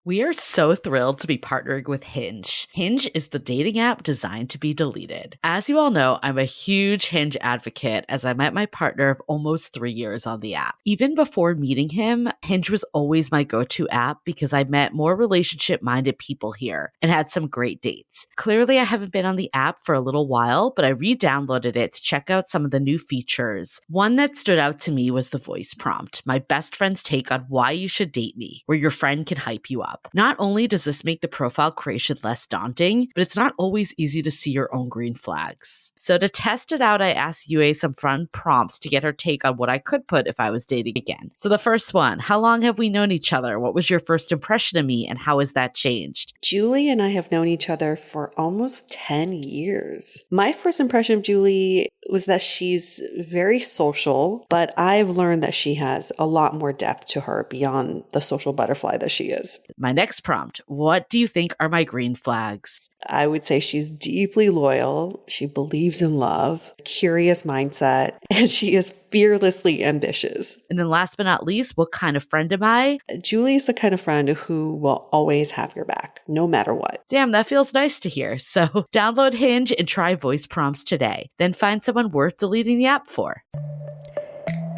We are so thrilled to be partnering with Hinge. Hinge is the dating app designed to be deleted. As you all know, I'm a huge Hinge advocate as I met my partner of almost 3 years on the app. Even before meeting him, Hinge was always my go-to app because I met more relationship-minded people here and had some great dates. Clearly, I haven't been on the app for a little while, but I re-downloaded it to check out some of the new features. One that stood out to me was the voice prompt, my best friend's take on why you should date me, where your friend can hype you up. Not only does this make the profile creation less daunting, but it's not always easy to see your own green flags. So to test it out, I asked Yue some fun prompts to get her take on what I could put if I was dating again. So the first one, how long have we known each other? What was your first impression of me and how has that changed? Julie and I have known each other for almost 10 years. My first impression of Julie was that she's very social, but I've learned that she has a lot more depth to her beyond the social butterfly that she is. My next prompt, what do you think are my green flags? I would say she's deeply loyal. She believes in love, curious mindset, and she is fearlessly ambitious. And then last but not least, what kind of friend am I? Julie is the kind of friend who will always have your back, no matter what. Damn, that feels nice to hear. So download Hinge and try voice prompts today. Then find someone worth deleting the app for.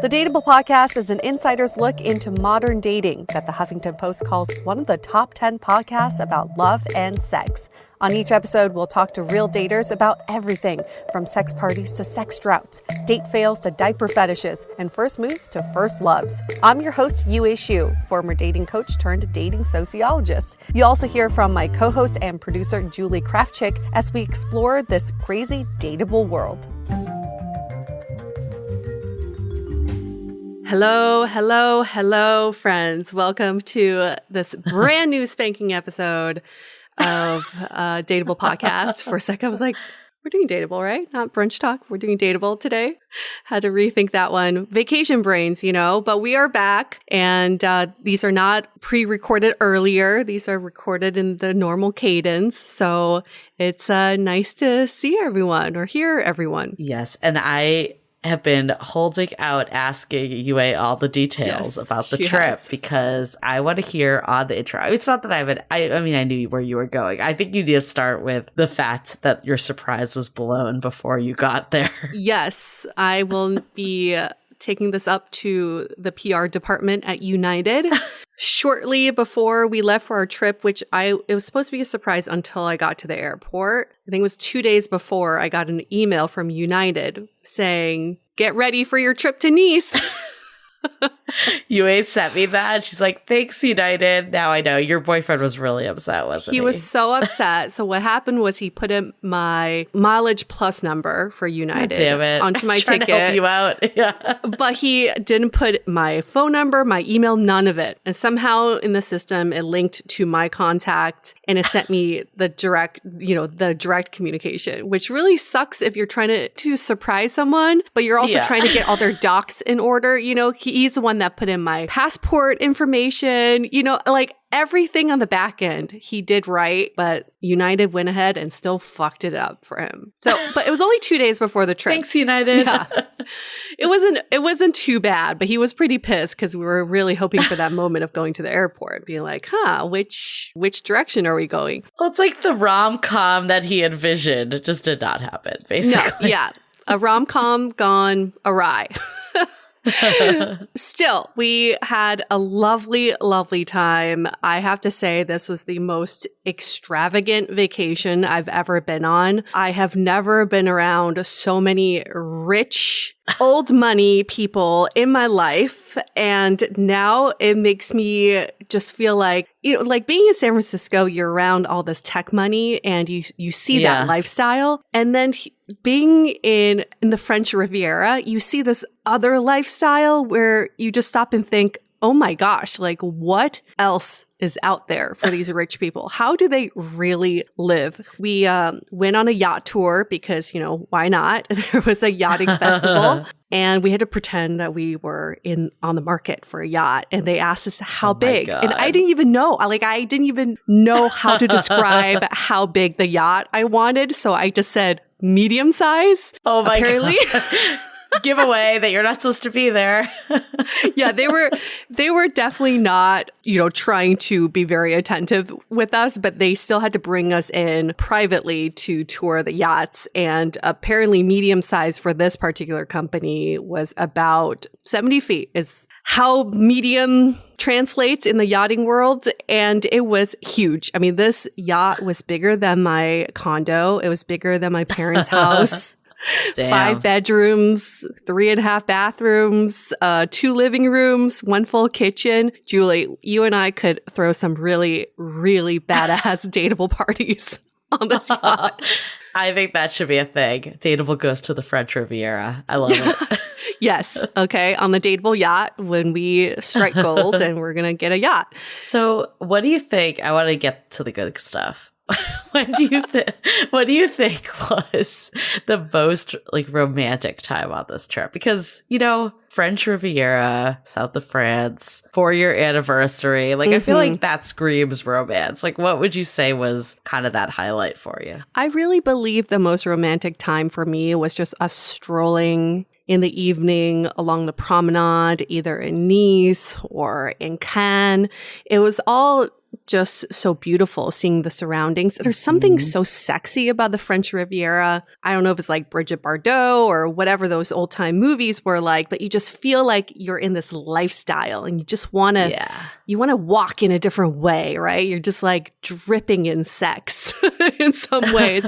The Dateable podcast is an insider's look into modern dating that the Huffington Post calls one of the top 10 podcasts about love and sex. On each episode, we'll talk to real daters about everything from sex parties to sex droughts, date fails to diaper fetishes, and first moves to first loves. I'm your host, Yue Xu, former dating coach turned dating sociologist. You'll also hear from my co-host and producer, Julie Krafchick, as we explore this crazy dateable world. Hello, friends. Welcome to this brand new spanking episode of Dateable Podcast. For a sec, I was like, we're doing Dateable, right? Not Brunch Talk. We're doing Dateable today. Had to rethink that one. Vacation brains, but we are back. And these are not pre-recorded earlier. These are recorded in the normal cadence. So it's nice to see everyone or hear everyone. Yes, and I have been holding out asking Yue all the details about the trip because I want to hear on the intro. It's not that I knew where you were going. I think you need to start with the fact that your surprise was blown before you got there. Yes, I will be taking this up to the PR department at United. Shortly before we left for our trip, it was supposed to be a surprise until I got to the airport. I think it was 2 days before I got an email from United saying, get ready for your trip to Nice. Yue sent me that. She's like, thanks, United. Now I know. Your boyfriend was really upset, wasn't he? He was so upset. So what happened was he put in my mileage plus number for United onto my ticket. To help you out. Yeah. But he didn't put my phone number, my email, none of it. And somehow in the system, it linked to my contact and it sent me the direct communication, which really sucks if you're trying to surprise someone, but you're also trying to get all their docs in order. He's the one that put in my passport information, like everything on the back end he did right, but United went ahead and still fucked it up for him. So, but it was only 2 days before the trip. Thanks, United. Yeah. It wasn't too bad, but he was pretty pissed because we were really hoping for that moment of going to the airport, being like, which direction are we going? Well, it's like the rom-com that he envisioned. It just did not happen, basically. No, yeah. A rom-com gone awry. Still, we had a lovely, lovely time. I have to say this was the most extravagant vacation I've ever been on. I have never been around so many rich, old money people in my life. And now it makes me just feel like, like being in San Francisco, you're around all this tech money and you see that lifestyle. And then being in the French Riviera, you see this other lifestyle where you just stop and think, oh my gosh, like what else is out there for these rich people? How do they really live? We went on a yacht tour because, why not? There was a yachting festival and we had to pretend that we were on the market for a yacht. And they asked us how big. And I didn't even know. I didn't even know how to describe how big the yacht I wanted. So I just said medium size. Oh my God. give away that you're not supposed to be there. Yeah, they were definitely not, trying to be very attentive with us, but they still had to bring us in privately to tour the yachts. And apparently medium size for this particular company was about 70 feet is how medium translates in the yachting world. And it was huge. I mean, this yacht was bigger than my condo. It was bigger than my parents' house. Damn. 5 bedrooms, 3.5 bathrooms, 2 living rooms, 1 full kitchen. Julie, you and I could throw some really, really badass dateable parties on this yacht. I think that should be a thing. Dateable goes to the French Riviera. I love it. Yes. Okay. On the dateable yacht when we strike gold and we're going to get a yacht. So what do you think? I want to get to the good stuff. What do you think was the most romantic time on this trip? Because, French Riviera, south of France, 4-year anniversary. I feel like that screams romance. What would you say was kind of that highlight for you? I really believe the most romantic time for me was just us strolling in the evening along the promenade, either in Nice or in Cannes. It was all just so beautiful seeing the surroundings. There's something so sexy about the French Riviera. I don't know if it's like Bridget Bardot or whatever those old time movies were like, but you just feel like you're in this lifestyle and you just want to walk in a different way, right? You're just dripping in sex in some ways.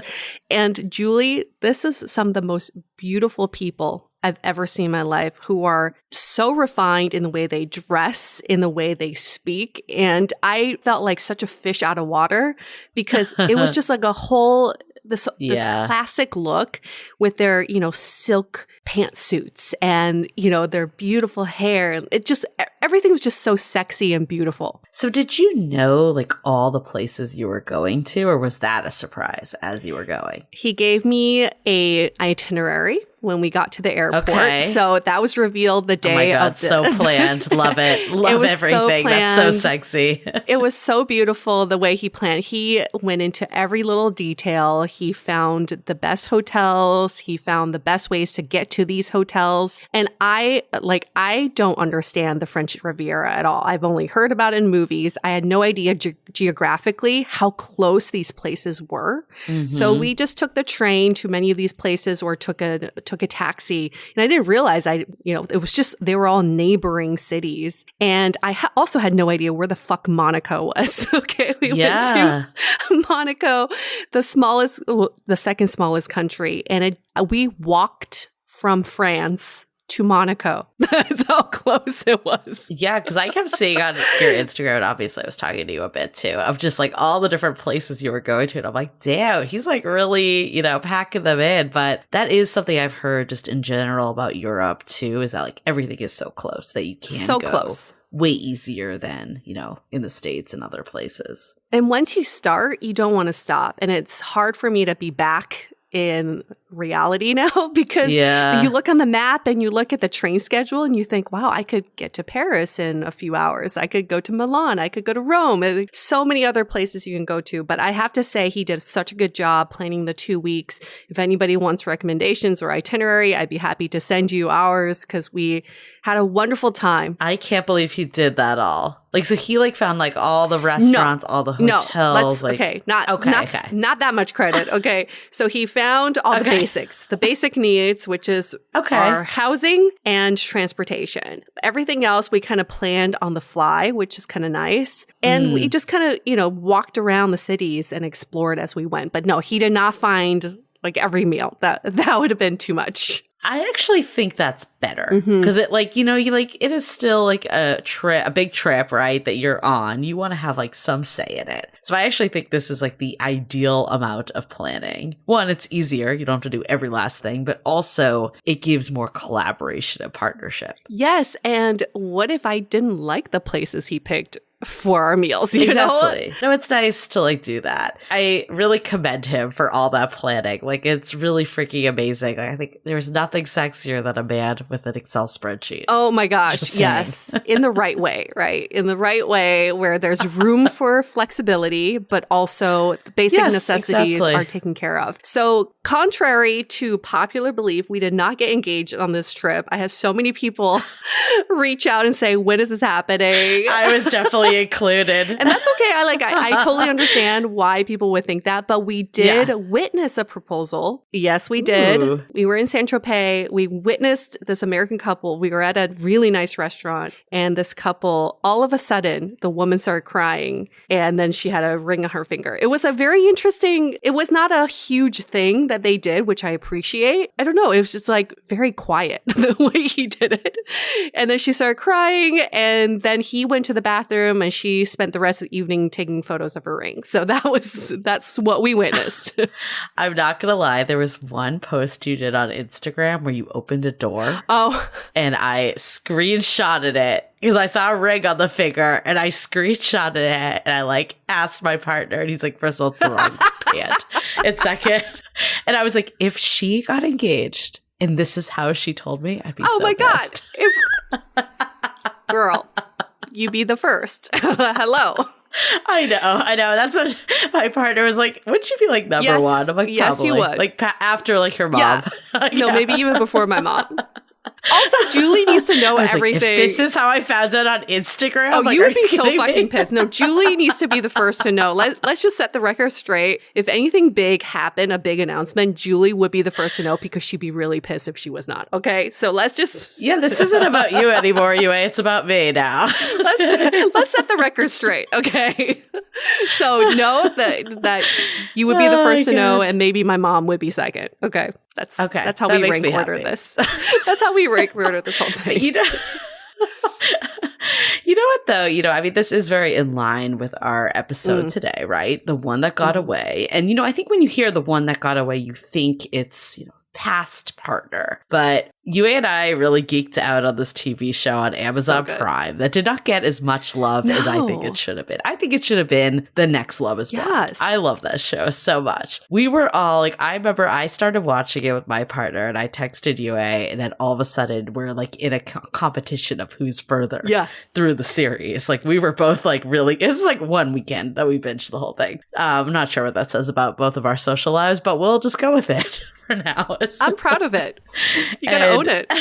And Julie, this is some of the most beautiful people I've ever seen in my life who are so refined in the way they dress, in the way they speak. And I felt like such a fish out of water because it was just like a whole, this classic look with their, silk pantsuits and, their beautiful hair. It just, everything was just so sexy and beautiful. So did you know all the places you were going to, or was that a surprise as you were going? He gave me a itinerary when we got to the airport. Okay. So that was revealed the day of the... so planned. Love it. Love everything. That's so sexy. It was so beautiful the way he planned. He went into every little detail. He found the best hotels. He found the best ways to get to these hotels. And I don't understand the French Riviera at all. I've only heard about it in movies. I had no idea geographically how close these places were. Mm-hmm. So we just took the train to many of these places or took a taxi, and I didn't realize it was just, they were all neighboring cities. And I also had no idea where the fuck Monaco was. Okay. We went to Monaco, the second smallest country. And we walked from France to Monaco. That's how close it was. Yeah, because I kept seeing on your Instagram, and obviously I was talking to you a bit too, of just all the different places you were going to. And I'm like, damn, he's really, packing them in. But that is something I've heard just in general about Europe too, is that everything is so close that you can go close. Way easier than, in the States and other places. And once you start, you don't want to stop. And it's hard for me to be back in reality now because you look on the map and you look at the train schedule and you think, wow, I could get to Paris in a few hours. I could go to Milan. I could go to Rome. There's so many other places you can go to. But I have to say he did such a good job planning the 2 weeks. If anybody wants recommendations or itinerary, I'd be happy to send you ours because we had a wonderful time. I can't believe he did that all. So he found all the restaurants, all the hotels. Not that much credit. Okay. So he found all the basics, the basic needs, which is our housing and transportation. Everything else we kind of planned on the fly, which is kind of nice. And we just kind of, walked around the cities and explored as we went. But no, he did not find every meal. That would have been too much. I actually think that's better because it it is still a big trip, right? That you're on. You want to have some say in it. So I actually think this is the ideal amount of planning. One, it's easier. You don't have to do every last thing, but also it gives more collaboration and partnership. Yes. And what if I didn't like the places he picked? for our meals, you exactly. know? No, it's nice to like do that. I really commend him for all that planning. Like, it's really freaking amazing. Like, I think there's nothing sexier than a man with an Excel spreadsheet. Oh my gosh. Yes. In the right way, right? In the right way where there's room for flexibility, but also the basic necessities are taken care of. So contrary to popular belief, we did not get engaged on this trip. I had so many people reach out and say, when is this happening? I was definitely included. And that's okay. I totally understand why people would think that, but we did witness a proposal. Yes, we did. Ooh. We were in Saint-Tropez. We witnessed this American couple. We were at a really nice restaurant, and this couple, all of a sudden, the woman started crying, and then she had a ring on her finger. It was a very interesting, it was not a huge thing that they did, which I appreciate. I don't know. It was just like very quiet the way he did it. And then she started crying, and then he went to the bathroom, and she spent the rest of the evening taking photos of her ring. So that's what we witnessed. I'm not going to lie. There was one post you did on Instagram where you opened a door. Oh. And I screenshotted it because I saw a ring on the finger and I screenshotted it and I like asked my partner and he's like, first of all, it's the wrong hand. And second, and I was like, if she got engaged and this is how she told me, I'd be so my pissed. God. Girl, you be the first. Hello. I know. That's what my partner was like. Wouldn't you be like number one? I'm like, yes, probably. you would. Like after like her mom. Yeah. No, maybe even before my mom. Also, Julie needs to know everything. Like, if this is how I found it on Instagram. Oh, like, you would be so me? fucking pissed. No, Julie needs to be the first to know. Let's just set the record straight. If anything big happened, a big announcement, Julie would be the first to know because she'd be really pissed if she was not. Okay, so let's just this isn't about you anymore, Yue. It's about me now. let's set the record straight. Okay, so know that you would be the first to know, and maybe my mom would be second. Okay. That's how we rank order this. That's how we rank order this whole thing. You know what though? I mean, this is very in line with our episode today, right? The one that got away. And, I think when you hear the one that got away, you think it's, past partner. But Yue and I really geeked out on this TV show on Amazon Prime that did not get as much love as I think it should have been. I think it should have been The Next Love is Blind. I love that show so much. We were all like, I remember I started watching it with my partner and I texted Yue and then all of a sudden we're like in a competition of who's further through the series. Like we were both like really, it was like one weekend that we binged the whole thing. I'm not sure what that says about both of our social lives, but we'll just go with it for now. I'm proud of it. You gotta own it.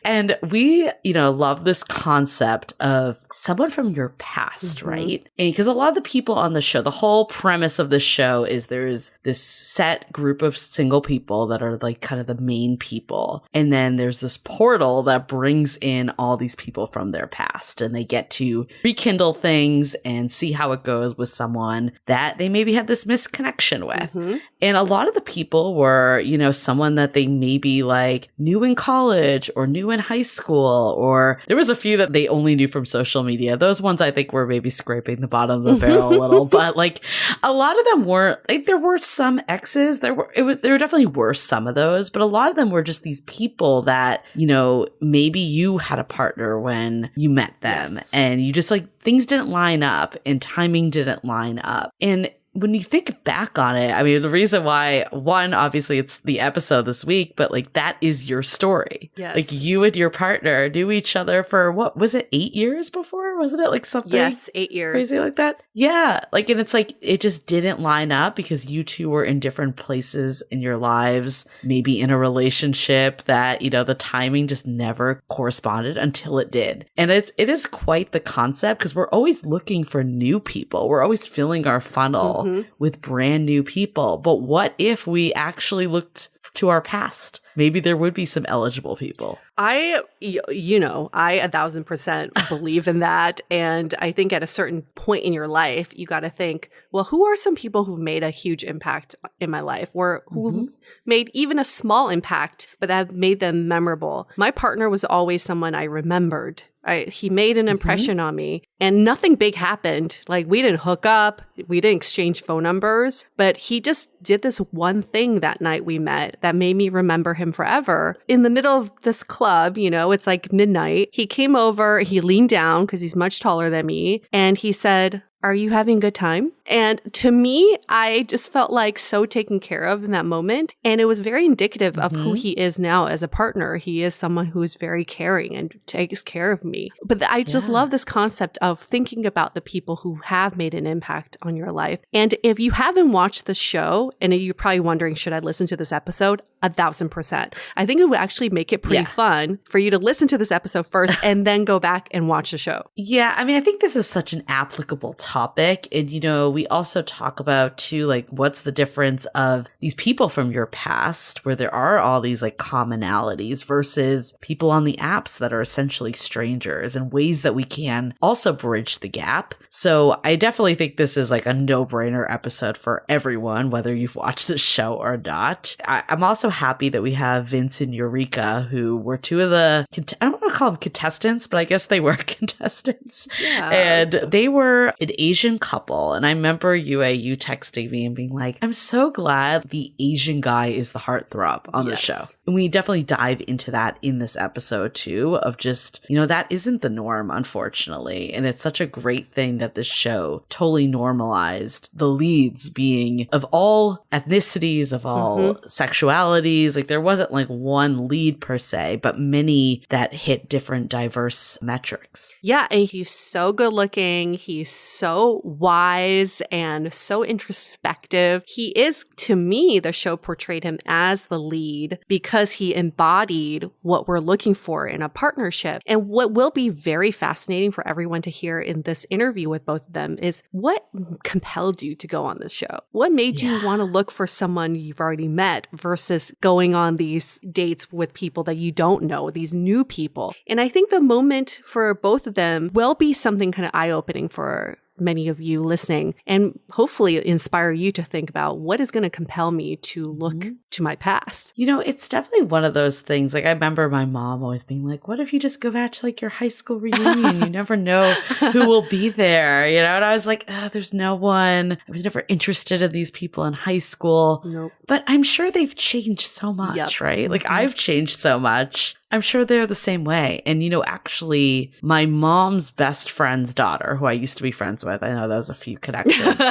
And we, love this concept of someone from your past, right? And because a lot of the people on the show, the whole premise of the show is there's this set group of single people that are like kind of the main people. And then there's this portal that brings in all these people from their past and they get to rekindle things and see how it goes with someone that they maybe had this misconnection with. And a lot of the people were, someone that they maybe like knew in college or knew in high school, or there was a few that they only knew from social media. Those ones I think were maybe scraping the bottom of the barrel a little, but like a lot of them weren't. Like there were some exes. There definitely were some of those, but a lot of them were just these people that maybe you had a partner when you met them, and you just like things didn't line up and timing didn't line up. And when you think back on it, I mean, the reason why, one, obviously it's the episode this week, but like that is your story. Yes. Like you and your partner knew each other for what was it, 8 years before? Wasn't it like something? Yes, 8 years. Crazy like that? Yeah. Like, and it's like, it just didn't line up because you two were in different places in your lives, maybe in a relationship that, the timing just never corresponded until it did. And it is quite the concept because we're always looking for new people. We're always filling our funnel with brand new people. But what if we actually looked to our past? Maybe there would be some eligible people. I 1,000% believe in that. And I think at a certain point in your life, you got to think, well, who are some people who've made a huge impact in my life or who've made even a small impact, but that have made them memorable? My partner was always someone I remembered. He made an impression on me and nothing big happened. Like we didn't hook up, we didn't exchange phone numbers, but he just did this one thing that night we met that made me remember him forever. In the middle of this club, you know, it's like midnight. He came over, he leaned down because he's much taller than me, and he said, "Are you having a good time?" And to me, I just felt like so taken care of in that moment. And it was very indicative of who he is now as a partner. He is someone who is very caring and takes care of me. But I just love this concept of thinking about the people who have made an impact on your life. And if you haven't watched the show, and you're probably wondering, should I listen to this episode? 1,000%. I think it would actually make it pretty fun for you to listen to this episode first and then go back and watch the show. Yeah, I mean, I think this is such an applicable topic. And, you know, we also talk about too, like, what's the difference of these people from your past where there are all these like commonalities versus people on the apps that are essentially strangers, and ways that we can also bridge the gap. So I definitely think this is like a no-brainer episode for everyone, whether you've watched the show or not. I'm also happy that we have Vince and Yurika, who were two of the, I don't want to call them contestants, but I guess they were contestants. Yeah. And they were an Asian couple. And I remember you texting me and being like, I'm so glad the Asian guy is the heartthrob on the show. And we definitely dive into that in this episode too, of just, you know, that isn't the norm, unfortunately. And it's such a great thing that this show totally normalized the leads being of all ethnicities, of all sexualities. Like there wasn't like one lead per se, but many that hit different diverse metrics. Yeah, and he's so good looking. He's so wise and so introspective. He is, to me, the show portrayed him as the lead because he embodied what we're looking for in a partnership. And what will be very fascinating for everyone to hear in this interview with both of them is what compelled you to go on this show? What made you want to look for someone you've already met versus going on these dates with people that you don't know, these new people? And I think the moment for both of them will be something kind of eye-opening for many of you listening, and hopefully inspire you to think about what is going to compel me to look to my past. You know, it's definitely one of those things. Like I remember my mom always being like, what if you just go back to like your high school reunion? You never know who will be there, you know? And I was like, there's no one. I was never interested in these people in high school. Nope. But I'm sure they've changed so much, right? Like I've changed so much. I'm sure they're the same way. And, you know, actually, my mom's best friend's daughter, who I used to be friends with, I know that was a few connections,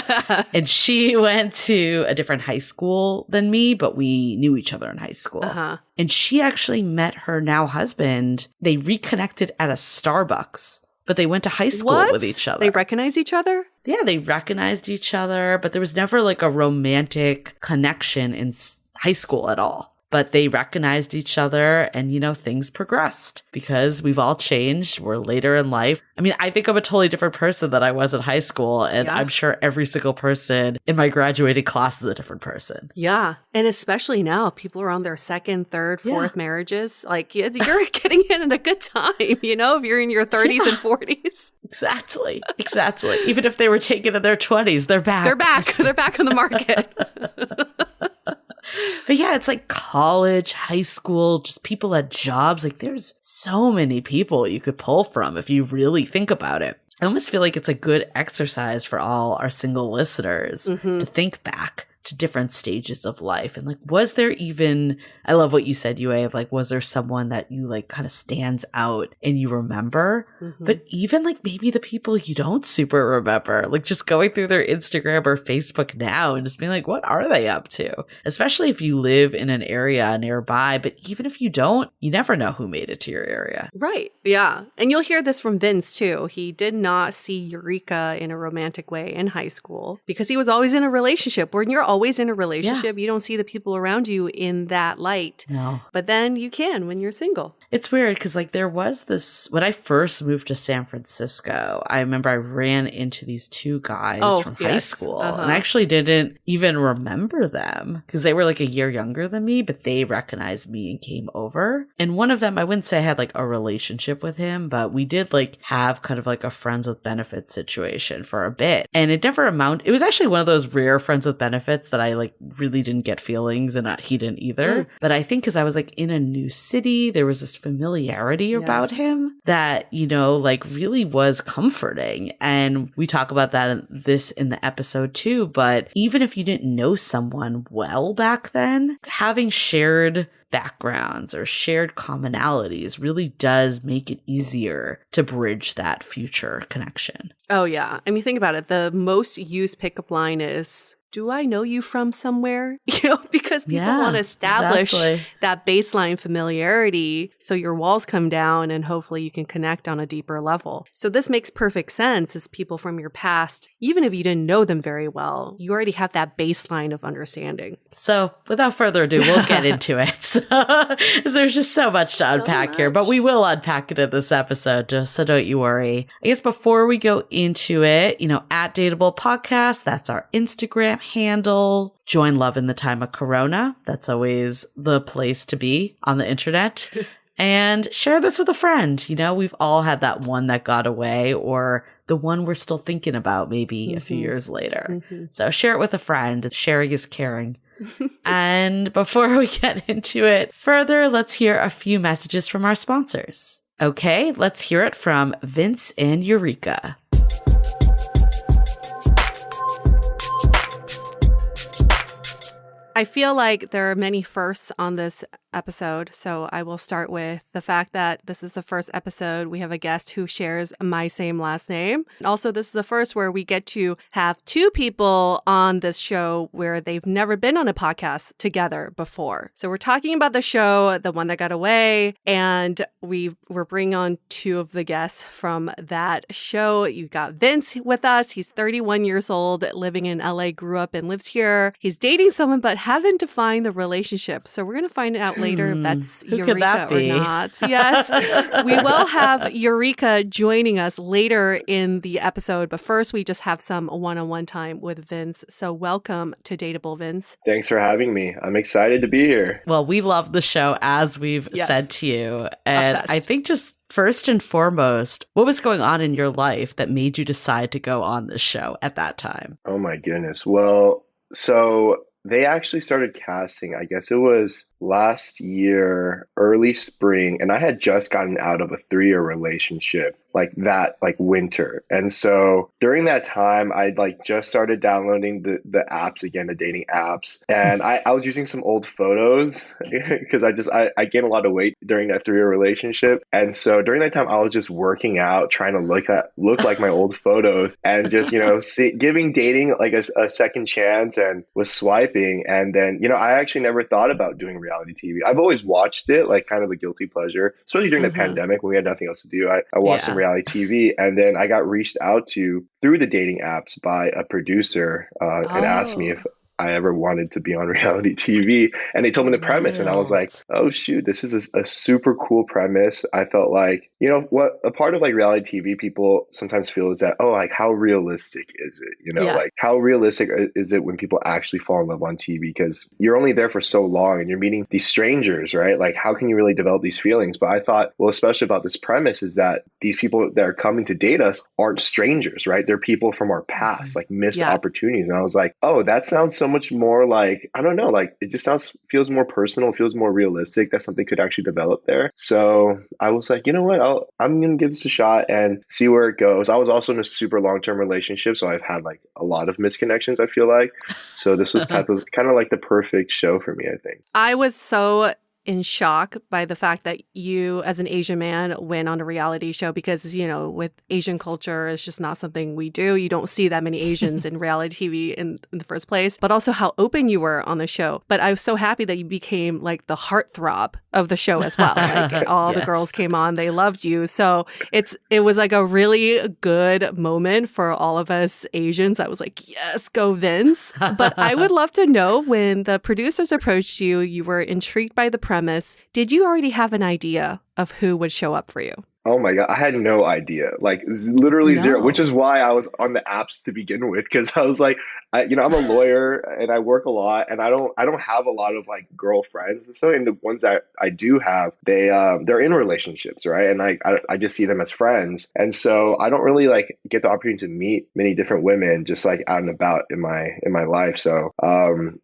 and she went to a different high school than me, but we knew each other in high school. And she actually met her now husband. They reconnected at a Starbucks, but they went to high school with each other. They recognize each other? Yeah, they recognized each other, but there was never like a romantic connection in high school at all. But they recognized each other and, you know, things progressed because we've all changed. We're later in life. I mean, I think I'm a totally different person than I was in high school. And I'm sure every single person in my graduating class is a different person. Yeah. And especially now, people are on their second, third, fourth marriages. Like you're getting in at a good time, you know, if you're in your 30s and 40s. Exactly. Exactly. Even if they were taken in their 20s, they're back. They're back. They're back on the market. But yeah, it's like college, high school, just people at jobs. Like there's so many people you could pull from if you really think about it. I almost feel like it's a good exercise for all our single listeners to think back to different stages of life. And like, was there even, I love what you said, Yue, of like, was there someone that you like kind of stands out and you remember? But even like maybe the people you don't super remember, like just going through their Instagram or Facebook now and just being like, what are they up to? Especially if you live in an area nearby. But even if you don't, you never know who made it to your area. Right. Yeah. And you'll hear this from Vince too. He did not see Yurika in a romantic way in high school because he was always in a relationship. When you're always in a relationship, you don't see the people around you in that light. No. But then you can when you're single. It's weird because like there was this, when I first moved to San Francisco, I remember I ran into these two guys from high school and I actually didn't even remember them because they were like a year younger than me, but they recognized me and came over. And one of them, I wouldn't say I had like a relationship with him, but we did like have kind of like a friends with benefits situation for a bit. And it never amounted, it was actually one of those rare friends with benefits credits that I like really didn't get feelings, and he didn't either. But I think because I was like in a new city, there was this familiarity about him that, you know, like really was comforting. And we talk about that in the episode too. But even if you didn't know someone well back then, having shared backgrounds or shared commonalities really does make it easier to bridge that future connection. Oh, yeah. I mean, think about it. The most used pickup line is, do I know you from somewhere? You know, because people want to establish that baseline familiarity so your walls come down and hopefully you can connect on a deeper level. So this makes perfect sense as people from your past, even if you didn't know them very well, you already have that baseline of understanding. So without further ado, we'll get into it. There's just so much to unpack here, but we will unpack it in this episode, so don't you worry. I guess before we go into it, you know, at Dateable Podcast, that's our Instagram handle. Join love in the time of Corona. That's always the place to be on the internet. And share this with a friend. You know, we've all had that one that got away, or the one we're still thinking about maybe a few years later. So share it with a friend. Sharing is caring. And before we get into it further, let's hear a few messages from our sponsors. Okay, let's hear it from Vince and Yurika. I feel like there are many firsts on this episode, so I will start with the fact that this is the first episode we have a guest who shares my same last name. And also, this is the first where we get to have two people on this show where they've never been on a podcast together before. So we're talking about the show, The One That Got Away, and we're bringing on two of the guests from that show. You've got Vince with us. He's 31 years old, living in LA, grew up and lives here. He's dating someone, but haven't defined the relationship. So we're going to find out later if that's Yurika or not. Yes. We will have Yurika joining us later in the episode, but first we just have some one-on-one time with Vince. So welcome to Dateable, Vince. Thanks for having me. I'm excited to be here. Well, we love the show, as we've said to you. And obsessed. I think just first and foremost, what was going on in your life that made you decide to go on this show at that time? Oh my goodness. Well, so they actually started casting, I guess it was last year, early spring, and I had just gotten out of a 3-year relationship like winter. And so during that time, I'd like just started downloading the apps again, the dating apps. And I was using some old photos because I gained a lot of weight during that 3-year relationship. And so during that time, I was just working out, trying to look like my old photos and just, you know, giving dating like a second chance, and was swiping. And then, you know, I actually never thought about doing reality TV. I've always watched it like kind of a guilty pleasure, especially during the pandemic when we had nothing else to do. I watched some reality TV, and then I got reached out to through the dating apps by a producer and asked me if I ever wanted to be on reality TV. And they told me the premise, and I was like, oh shoot, this is a super cool premise. I felt like, you know, what a part of like reality TV people sometimes feel is that, oh, like how realistic is it? You know, like how realistic is it when people actually fall in love on TV? Because you're only there for so long and you're meeting these strangers, right? Like how can you really develop these feelings? But I thought, well, especially about this premise is that these people that are coming to date us aren't strangers, right? They're people from our past, like missed opportunities. And I was like, oh, that sounds so much more like, I don't know, like it just feels more personal, feels more realistic that something could actually develop there. So I was like, you know what, I'm going to give this a shot and see where it goes. I was also in a super long-term relationship, so I've had like a lot of misconnections, I feel like. So this was kind of like the perfect show for me, I think. I was so in shock by the fact that you, as an Asian man, went on a reality show because, you know, with Asian culture, it's just not something we do. You don't see that many Asians in reality TV in the first place, but also how open you were on the show. But I was so happy that you became like the heartthrob of the show as well. Like all the girls came on, they loved you. So it was like a really good moment for all of us Asians. I was like, yes, go Vince. But I would love to know, when the producers approached you, you were intrigued by the premise. Did you already have an idea of who would show up for you? Oh my God, I had no idea. Like literally zero, which No. is why I was on the apps to begin with, because I was like, I'm a lawyer and I work a lot, and I don't have a lot of like girlfriends and so. And the ones that I do have, they're in relationships, right? And I just see them as friends, and so I don't really like get the opportunity to meet many different women just like out and about in my life. So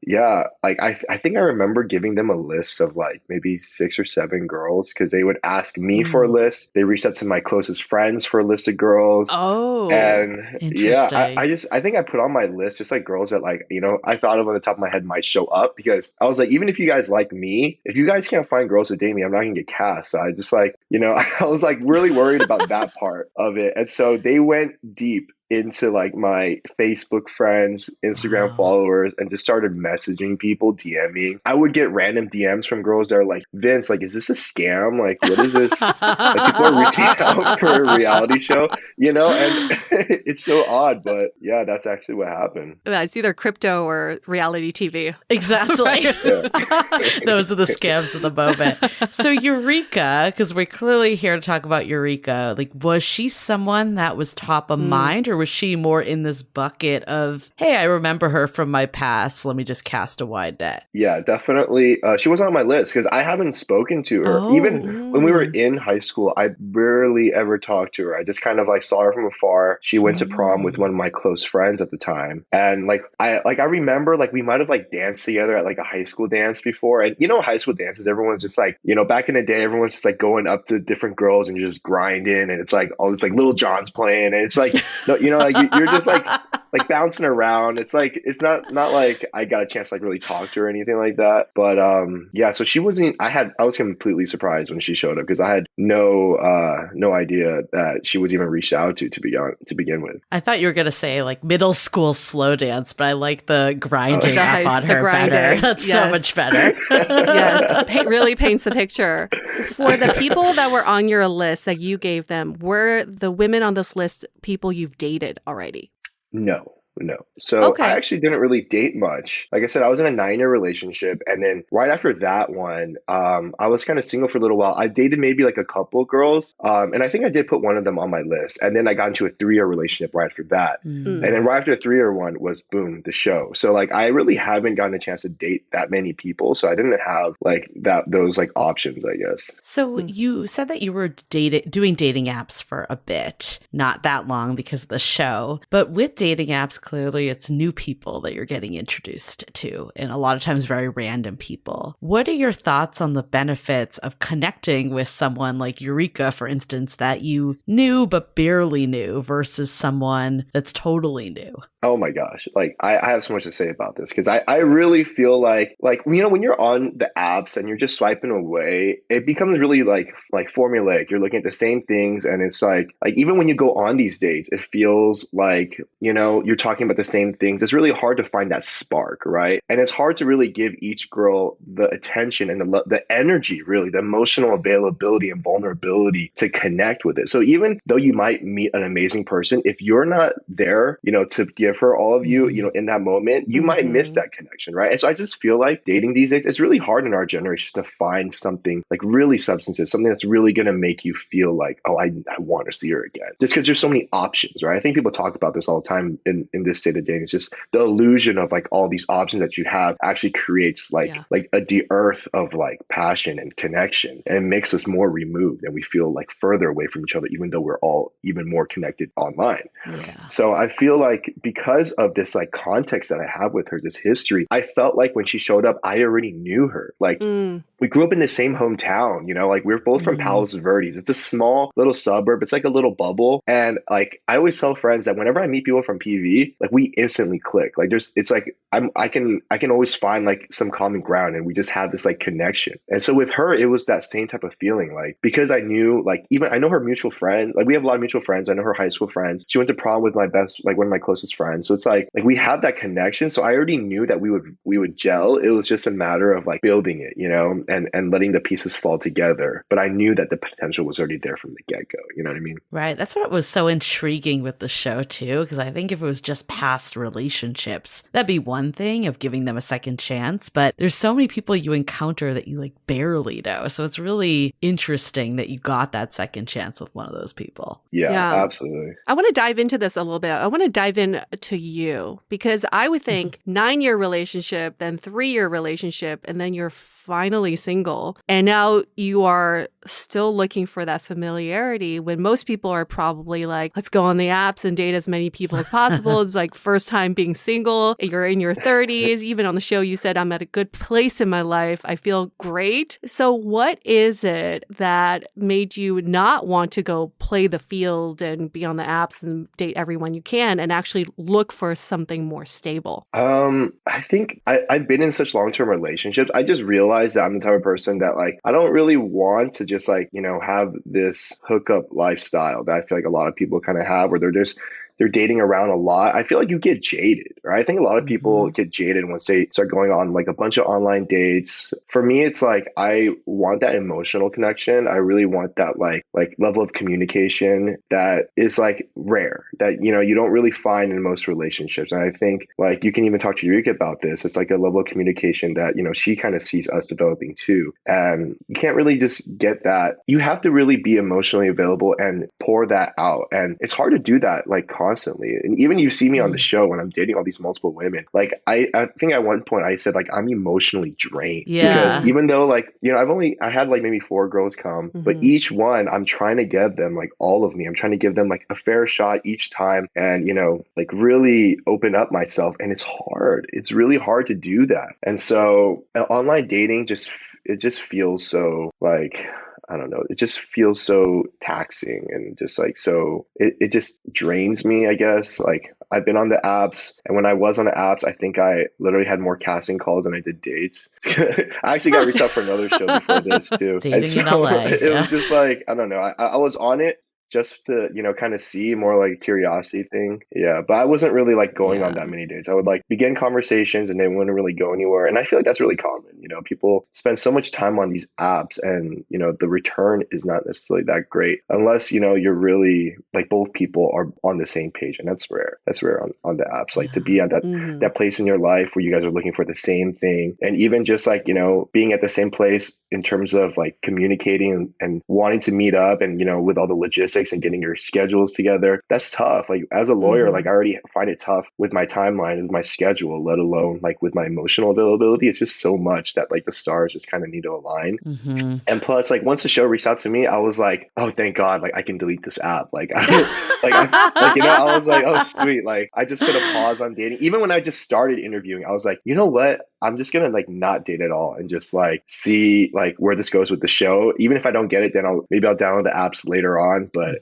yeah, like I think I remember giving them a list of like maybe 6 or 7 girls, because they would ask me for a Mm. list. They reached out to my closest friends for a list of girls. Oh, And yeah, Interesting. I think I put on my list just like girls that like, I thought of on the top of my head might show up, because I was like, even if you guys like me, if you guys can't find girls to date me, I'm not gonna get cast. So I just like, I was like really worried about that part of it. And so they went deep into like my Facebook friends, Instagram Wow. followers, and just started messaging people, DMing. I would get random DMs from girls that are like, Vince, like, is this a scam? Like, what is this? Like, people are reaching out for a reality show, and it's so odd, but yeah, that's actually what happened. yeah, it's either crypto or reality TV. Exactly. Right. Yeah. Those are the scams of the moment. So Eureka, because we're clearly here to talk about Eureka, like, was she someone that was top of mind, or was she more in this bucket of, hey, I remember her from my past, let me just cast a wide net? Yeah, definitely. She was on my list because I haven't spoken to her. Oh. Even when we were in high school, I barely ever talked to her. I just kind of like saw her from afar. She went to prom with one of my close friends at the time. And I remember like we might have like danced together at like a high school dance before. And high school dances, everyone's just like, back in the day, everyone's just like going up to different girls and you're just grinding, and it's like all this like Little John's playing, and it's like like you're just like bouncing around. It's like it's not like I got a chance to like really talk to her or anything like that. But yeah, so she wasn't. I was completely surprised when she showed up, because I had no idea that she was even reached out to begin with. I thought you were going to say like middle school slow dance, but I like the grinding The up on the her better. grinding. That's so Yes. much better. Yes, really paints the picture. For the people that were on your list that you gave them, were the women on this list people you've dated already? No. So Okay. I actually didn't really date much. Like I said, I was in a 9-year relationship, and then right after that one, I was kind of single for a little while. I dated maybe like a couple of girls, and I think I did put one of them on my list. And then I got into a 3-year relationship right after that. And then right after the 3-year one was boom, the show. So like I really haven't gotten a chance to date that many people, so I didn't have like those like options, I guess. So you said that you were doing dating apps for a bit, not that long because of the show, but with dating apps, clearly it's new people that you're getting introduced to, and a lot of times very random people. What are your thoughts on the benefits of connecting with someone like Yurika, for instance, that you knew but barely knew, versus someone that's totally new? Oh my gosh. Like I have so much to say about this, because I really feel like when you're on the apps and you're just swiping away, it becomes really like formulaic. You're looking at the same things, and it's like even when you go on these dates, it feels like, you're talking about the same things. It's really hard to find that spark, right? And it's hard to really give each girl the attention and the energy, really, the emotional availability and vulnerability to connect with it. So even though you might meet an amazing person, if you're not there, to give her all of you, in that moment, you might miss that connection, right? And so I just feel like dating these days, it's really hard in our generation to find something like really substantive, something that's really going to make you feel like, oh, I want to see her again. Just because there's so many options, right? I think people talk about this all the time in this state of dating. It's just the illusion of like all these options that you have actually creates like a dearth of like passion and connection, and it makes us more removed, and we feel like further away from each other, even though we're all even more connected online. Yeah. So I feel like because of this like context that I have with her, this history, I felt like when she showed up, I already knew her. Like we grew up in the same hometown, like we're both from Palos Verdes. It's a small little suburb. It's like a little bubble. And like I always tell friends that whenever I meet people from PV, like we instantly click. Like it's like I can always find like some common ground, and we just have this like connection. And so with her, it was that same type of feeling, like because I knew even I know her mutual friend, like we have a lot of mutual friends. I know her high school friends. She went to prom with one of my closest friends. So it's like we have that connection. So I already knew that we would gel. It was just a matter of like building it, and letting the pieces fall together. But I knew that the potential was already there from the get-go. You know what I mean? Right. That's what was so intriguing with the show, too, because I think if it was just past relationships, that'd be one thing of giving them a second chance. But there's so many people you encounter that you like barely know. So it's really interesting that you got that second chance with one of those people. Yeah. Absolutely. I want to dive into this a little bit. I want to dive in to you because I would think 9-year relationship, then 3-year relationship, and then you're finally single. And now you are still looking for that familiarity when most people are probably like, let's go on the apps and date as many people as possible. It's like first time being single. You're in your 30s. Even on the show, you said, I'm at a good place in my life. I feel great. So what is it that made you not want to go play the field and be on the apps and date everyone you can and actually look for something more stable? I think I've been in such long-term relationships. I just realized that I'm the type of person that like, I don't really want to just like, have this hookup lifestyle that I feel like a lot of people kind of have where they're dating around a lot. I feel like you get jaded, right? I think a lot of people get jaded once they start going on like a bunch of online dates. For me, it's like, I want that emotional connection. I really want that like level of communication that is like rare, that, you don't really find in most relationships. And I think like you can even talk to Yurika about this. It's like a level of communication that, she kind of sees us developing too. And you can't really just get that. You have to really be emotionally available and pour that out. And it's hard to do that like constantly. And even you see me on the show when I'm dating all these multiple women, like I think at one point I said like I'm emotionally drained. Yeah. Because even though like, I had like maybe 4 girls come, but each one I'm trying to give them like all of me. I'm trying to give them like a fair shot each time and, like really open up myself. And it's hard. It's really hard to do that. And so online dating just feels so like, I don't know. It just feels so taxing and just like, so it just drains me, I guess. Like I've been on the apps, and when I was on the apps, I think I literally had more casting calls than I did dates. I actually got reached out for another show before this too. Dating in LA. It was just like, I don't know. I was on it just to, kind of see, more like a curiosity thing. Yeah. But I wasn't really like going on that many dates. I would like begin conversations and they wouldn't really go anywhere. And I feel like that's really common. People spend so much time on these apps and, the return is not necessarily that great unless, you're really like both people are on the same page. And that's rare. That's rare on the apps, like to be at that place in your life where you guys are looking for the same thing. And even just like, being at the same place in terms of like communicating and wanting to meet up and, with all the logistics and getting your schedules together, that's tough. Like as a lawyer, like I already find it tough with my timeline, with my schedule, let alone like with my emotional availability. It's just so much that like the stars just kind of need to align. And plus, like once the show reached out to me, I was like, oh, thank God, like I can delete this app. Like, I was like, oh, sweet. Like I just put a pause on dating. Even when I just started interviewing, I was like, you know what? I'm just gonna like not date at all and just like see like where this goes with the show. Even if I don't get it, then I'll download the apps later on. But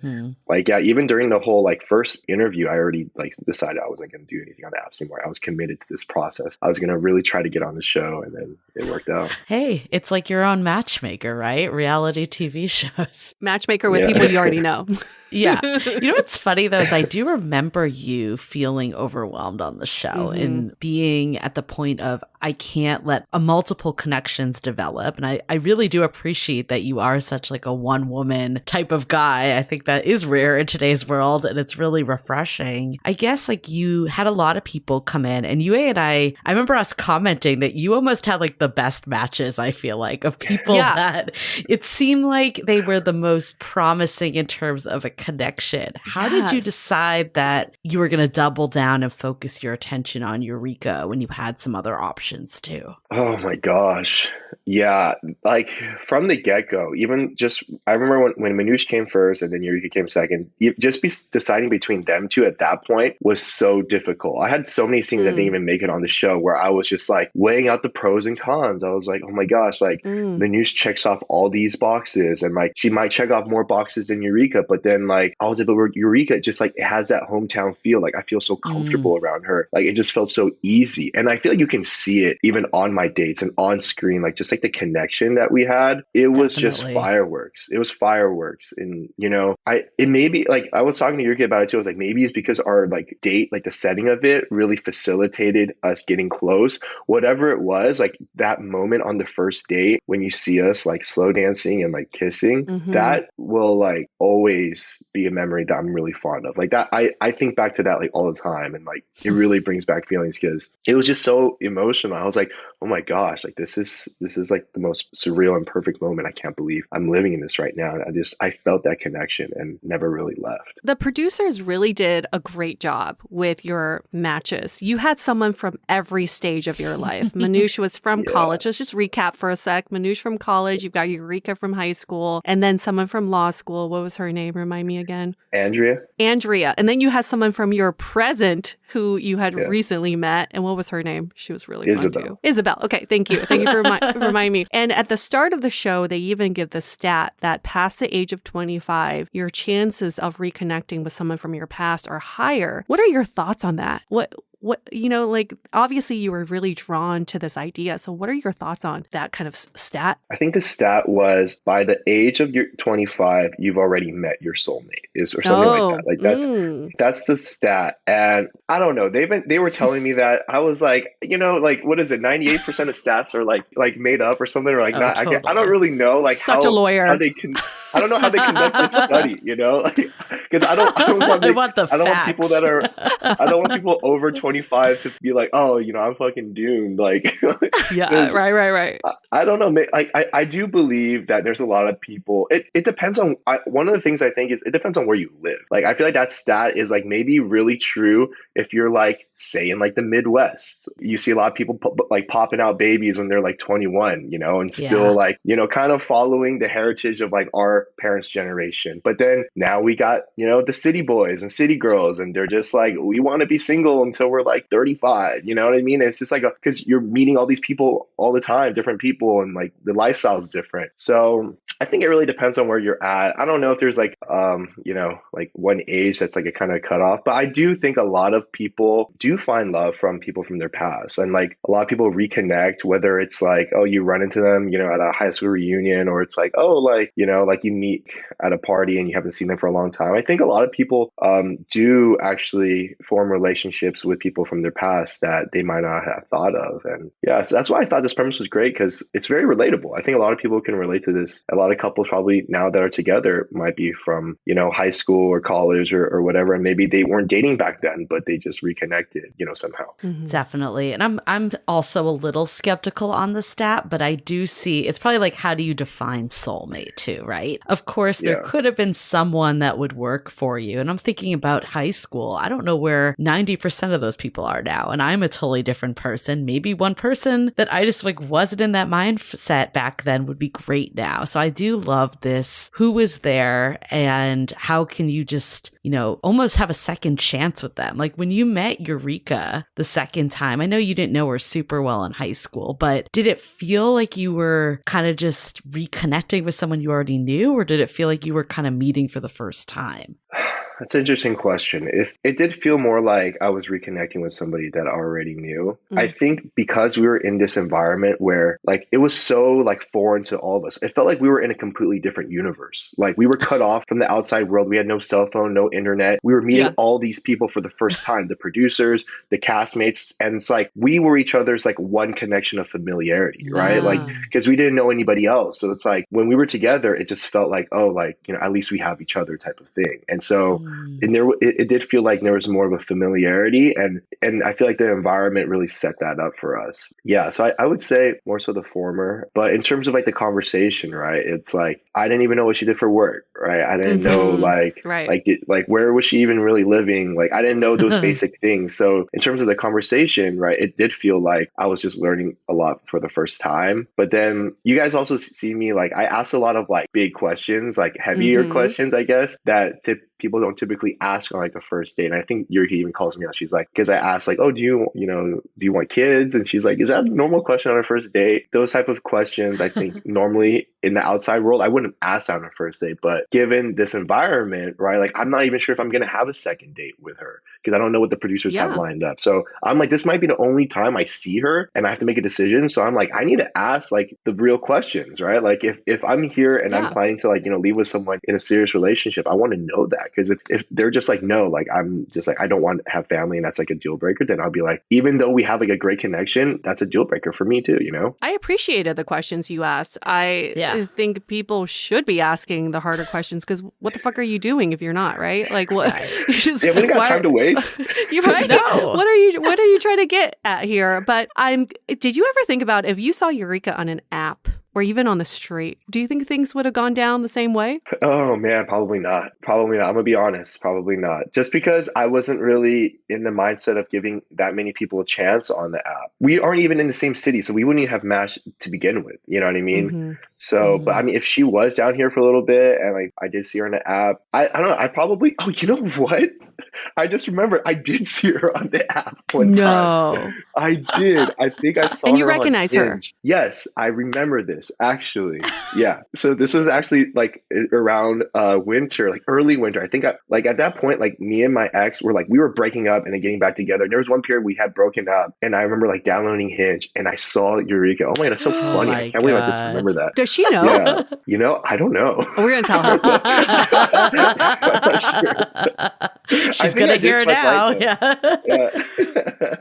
like, yeah, even during the whole like first interview, I already like decided I wasn't gonna do anything on the apps anymore. I was committed to this process. I was gonna really try to get on the show, and then it worked out. Hey, it's like your own matchmaker, right? Reality TV shows. Matchmaker with people you already know. Yeah. What's funny though is I do remember you feeling overwhelmed on the show and being at the point of I can't let multiple connections develop. And I really do appreciate that you are such like a one woman type of guy. I think that is rare in today's world and it's really refreshing. I guess like you had a lot of people come in and Yue and I remember us commenting that you almost had like the best matches, I feel like, of people that it seemed like they were the most promising in terms of a connection. How did you decide that you were going to double down and focus your attention on Yurika when you had some other options too? Oh my gosh. Yeah. Like from the get-go, even just, I remember when Manoush came first and then Yurika came second, deciding between them two at that point was so difficult. I had so many scenes that didn't even make it on the show where I was just like weighing out the pros and cons. I was like, oh my gosh, like Manoush checks off all these boxes and like she might check off more boxes than Yurika, but then like I was able to Yurika just like it has that hometown feel. Like I feel so comfortable around her. Like it just felt so easy. And I feel like you can see see it even on my dates and on screen, like just like the connection that we had, it was just Definitely. fireworks. It was fireworks. And, it may be like, I was talking to Yurika about it too. I was like, maybe it's because our like date, like the setting of it really facilitated us getting close. Whatever it was, like that moment on the first date when you see us like slow dancing and like kissing, that will like always be a memory that I'm really fond of. Like that, I think back to that like all the time, and like it really brings back feelings because it was just so emotional. I was like, oh my gosh, like this is like the most surreal and perfect moment. I can't believe I'm living in this right now. And I felt that connection and never really left. The producers really did a great job with your matches. You had someone from every stage of your life. Manoush was from college. Let's just recap for a sec. Manoush from college. You've got Yurika from high school, and then someone from law school. What was her name? Remind me again. Andrea. And then you had someone from your present who you had recently met. And what was her name? She was really fun too. Isabel. Okay, thank you. Thank you for reminding me. And at the start of the show, they even give the stat that past the age of 25, your chances of reconnecting with someone from your past are higher. What are your thoughts on that? What like obviously you were really drawn to this idea. So what are your thoughts on that kind of stat? I think the stat was by the age of your 25, you've already met your soulmate, or something like that. Like that's the stat. And I don't know. They were telling me that. I was like, like what is it? 98% of stats are like made up or something, or like not. Totally. I don't really know like such a lawyer. I don't know how they conduct this study, because I don't want people that are I don't want people over 25 to be like, oh, I'm fucking doomed. Like, right. I don't know. Like, I do believe that there's a lot of people. It depends on. One of the things I think is it depends on where you live. Like, I feel like that stat is like maybe really true if you're like, say, in like the Midwest. You see a lot of people like popping out babies when they're like 21, and still like, kind of following the heritage of like our parents' generation. But then now we got, the city boys and city girls, and they're just like, we want to be single until we're like 35. You know what I mean? And it's just like because you're meeting all these people all the time, different people, and like the lifestyle is different. So I think it really depends on where you're at. I don't know if there's like, like one age that's like a kind of cutoff, but I do think a lot of people do find love from people from their past. And like a lot of people reconnect, whether it's like, oh, you run into them, at a high school reunion, or it's like, oh, like, like you meet at a party and you haven't seen them for a long time. I think a lot of people do actually form relationships with people from their past that they might not have thought of. And so that's why I thought this premise was great, because it's very relatable. I think a lot of people can relate to this. A lot of couples probably now that are together might be from, high school or college or whatever. And maybe they weren't dating back then, but they just reconnected, somehow. Definitely. And I'm also a little skeptical on the stat, but I do see it's probably like, how do you define soulmate too, right? Of course, there could have been someone that would work for you. And I'm thinking about high school. I don't know where 90% of those people are now. And I'm a totally different person. Maybe one person that I just like wasn't in that mindset back then would be great now. So I do love this. Who was there and how can you just, almost have a second chance with them? Like when you met Yurika the second time, I know you didn't know her super well in high school, but did it feel like you were kind of just reconnecting with someone you already knew, or did it feel like you were kind of meeting for the first time? That's an interesting question. If it did feel more like I was reconnecting with somebody that I already knew, I think because we were in this environment where like it was so like foreign to all of us, it felt like we were in a completely different universe. Like we were cut off from the outside world. We had no cell phone, no internet. We were meeting all these people for the first time, the producers, the castmates. And it's like we were each other's like one connection of familiarity, right? Like because we didn't know anybody else. So it's like when we were together, it just felt like, oh, like, at least we have each other type of thing. And so it did feel like there was more of a familiarity, and I feel like the environment really set that up for us. Yeah, so I would say more so the former. But in terms of like the conversation, right? It's like I didn't even know what she did for work, right? I didn't know like where was she even really living? Like I didn't know those basic things. So in terms of the conversation, right, it did feel like I was just learning a lot for the first time. But then you guys also see me like I asked a lot of like big questions, like heavier questions, I guess, that people don't typically ask on like the first date. And I think Yurika even calls me out. She's like, because I asked like, oh, do you want kids? And she's like, is that a normal question on a first date? Those type of questions, I think normally in the outside world, I wouldn't ask that on a first date. But given this environment, right, like I'm not even sure if I'm going to have a second date with her because I don't know what the producers have lined up. So I'm like, this might be the only time I see her and I have to make a decision. So I'm like, I need to ask like the real questions, right? Like if I'm here and I'm planning to like, leave with someone in a serious relationship, I want to know that. Because if they're just like, no, like I'm just like, I don't want to have family and that's like a deal breaker, then I'll be like, even though we have like a great connection, that's a deal breaker for me too, I appreciated the questions you asked. I think people should be asking the harder questions because what the fuck are you doing if you're not, right? Like what? We don't got time to waste. You're right. No. What are you trying to get at here? But did you ever think about if you saw Yurika on an app or even on the street, do you think things would have gone down the same way? Oh man, probably not. Probably not. I'm gonna be honest, probably not. Just because I wasn't really in the mindset of giving that many people a chance on the app. We aren't even in the same city, so we wouldn't even have matched to begin with. You know what I mean? Mm-hmm. So, but I mean, if she was down here for a little bit and like I did see her on the app, I don't know. I probably. Oh, you know what? I just remembered I did see her on the app one time. I did. I think I saw her. And you recognize her? Yes, I remember this actually. Yeah. So this was actually like around winter, like early winter. I think like at that point, like me and my ex were like, we were breaking up and then getting back together. And there was one period we had broken up and I remember like downloading Hinge and I saw Yurika. Oh my God, that's so funny. I can't believe I just remember that. Does she know? Yeah. I don't know. We're going to tell her. She's going to hear it now.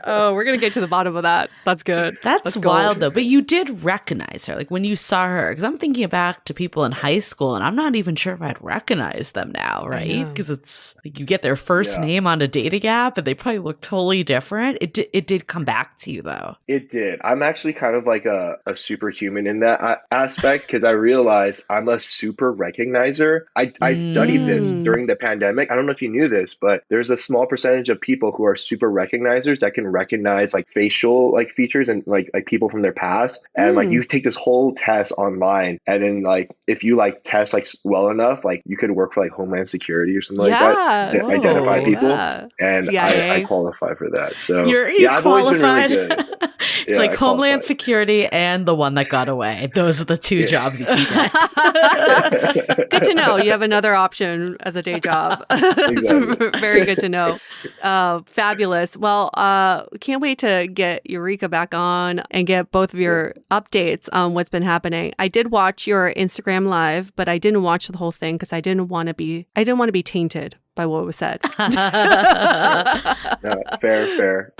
Oh, we're going to get to the bottom of that. That's good. That's wild though. But you did recognize her. Like when you saw her, because I'm thinking back to people in high school and I'm not even sure if I'd recognize them now, right? Because it's like you get their first name on a dating app and they probably look totally different. It did come back to you though. It did. I'm actually kind of like a superhuman in that aspect because I realized I'm a super recognizer. I studied this during the pandemic. I don't know if you knew this, but there's a small percentage of people who are super recognizers that can recognize like facial like features and like people from their past. And like you take this whole test online and then like if you like test like well enough, like you could work for like Homeland Security or something like that to identify people. And I qualify for that. So I've always been really good. It's like Homeland Security and the one that got away. Those are the two jobs you can get. Good to know. You have another option as a day job. It's very good to know. Fabulous. Well, can't wait to get Yurika back on and get both of your updates on what's been happening. I did watch your Instagram live, but I didn't watch the whole thing because I didn't want to be tainted by what was said. No, fair.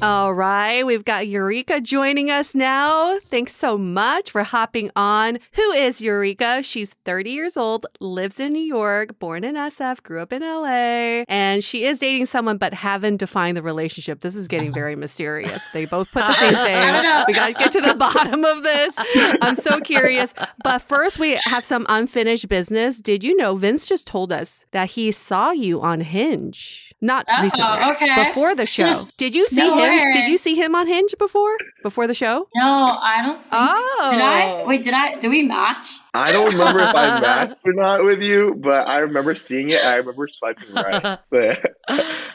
All right, we've got Yurika joining us now. Thanks so much for hopping on. Who is Yurika? She's 30 years old, lives in New York, born in SF, grew up in LA, and she is dating someone but haven't defined the relationship. This is getting very mysterious. They both put the same thing. I don't know. We got to get to the bottom of this. I'm so curious. But first, we have some unfinished business. Did you know Vince just told us that he saw you on Hinge? Not recently, before the show. Did you see him? Did you see him on Hinge before the show? No, I don't think so. Did I? Wait, did we match? I don't remember if I matched or not with you, but I remember seeing it. I remember swiping right. But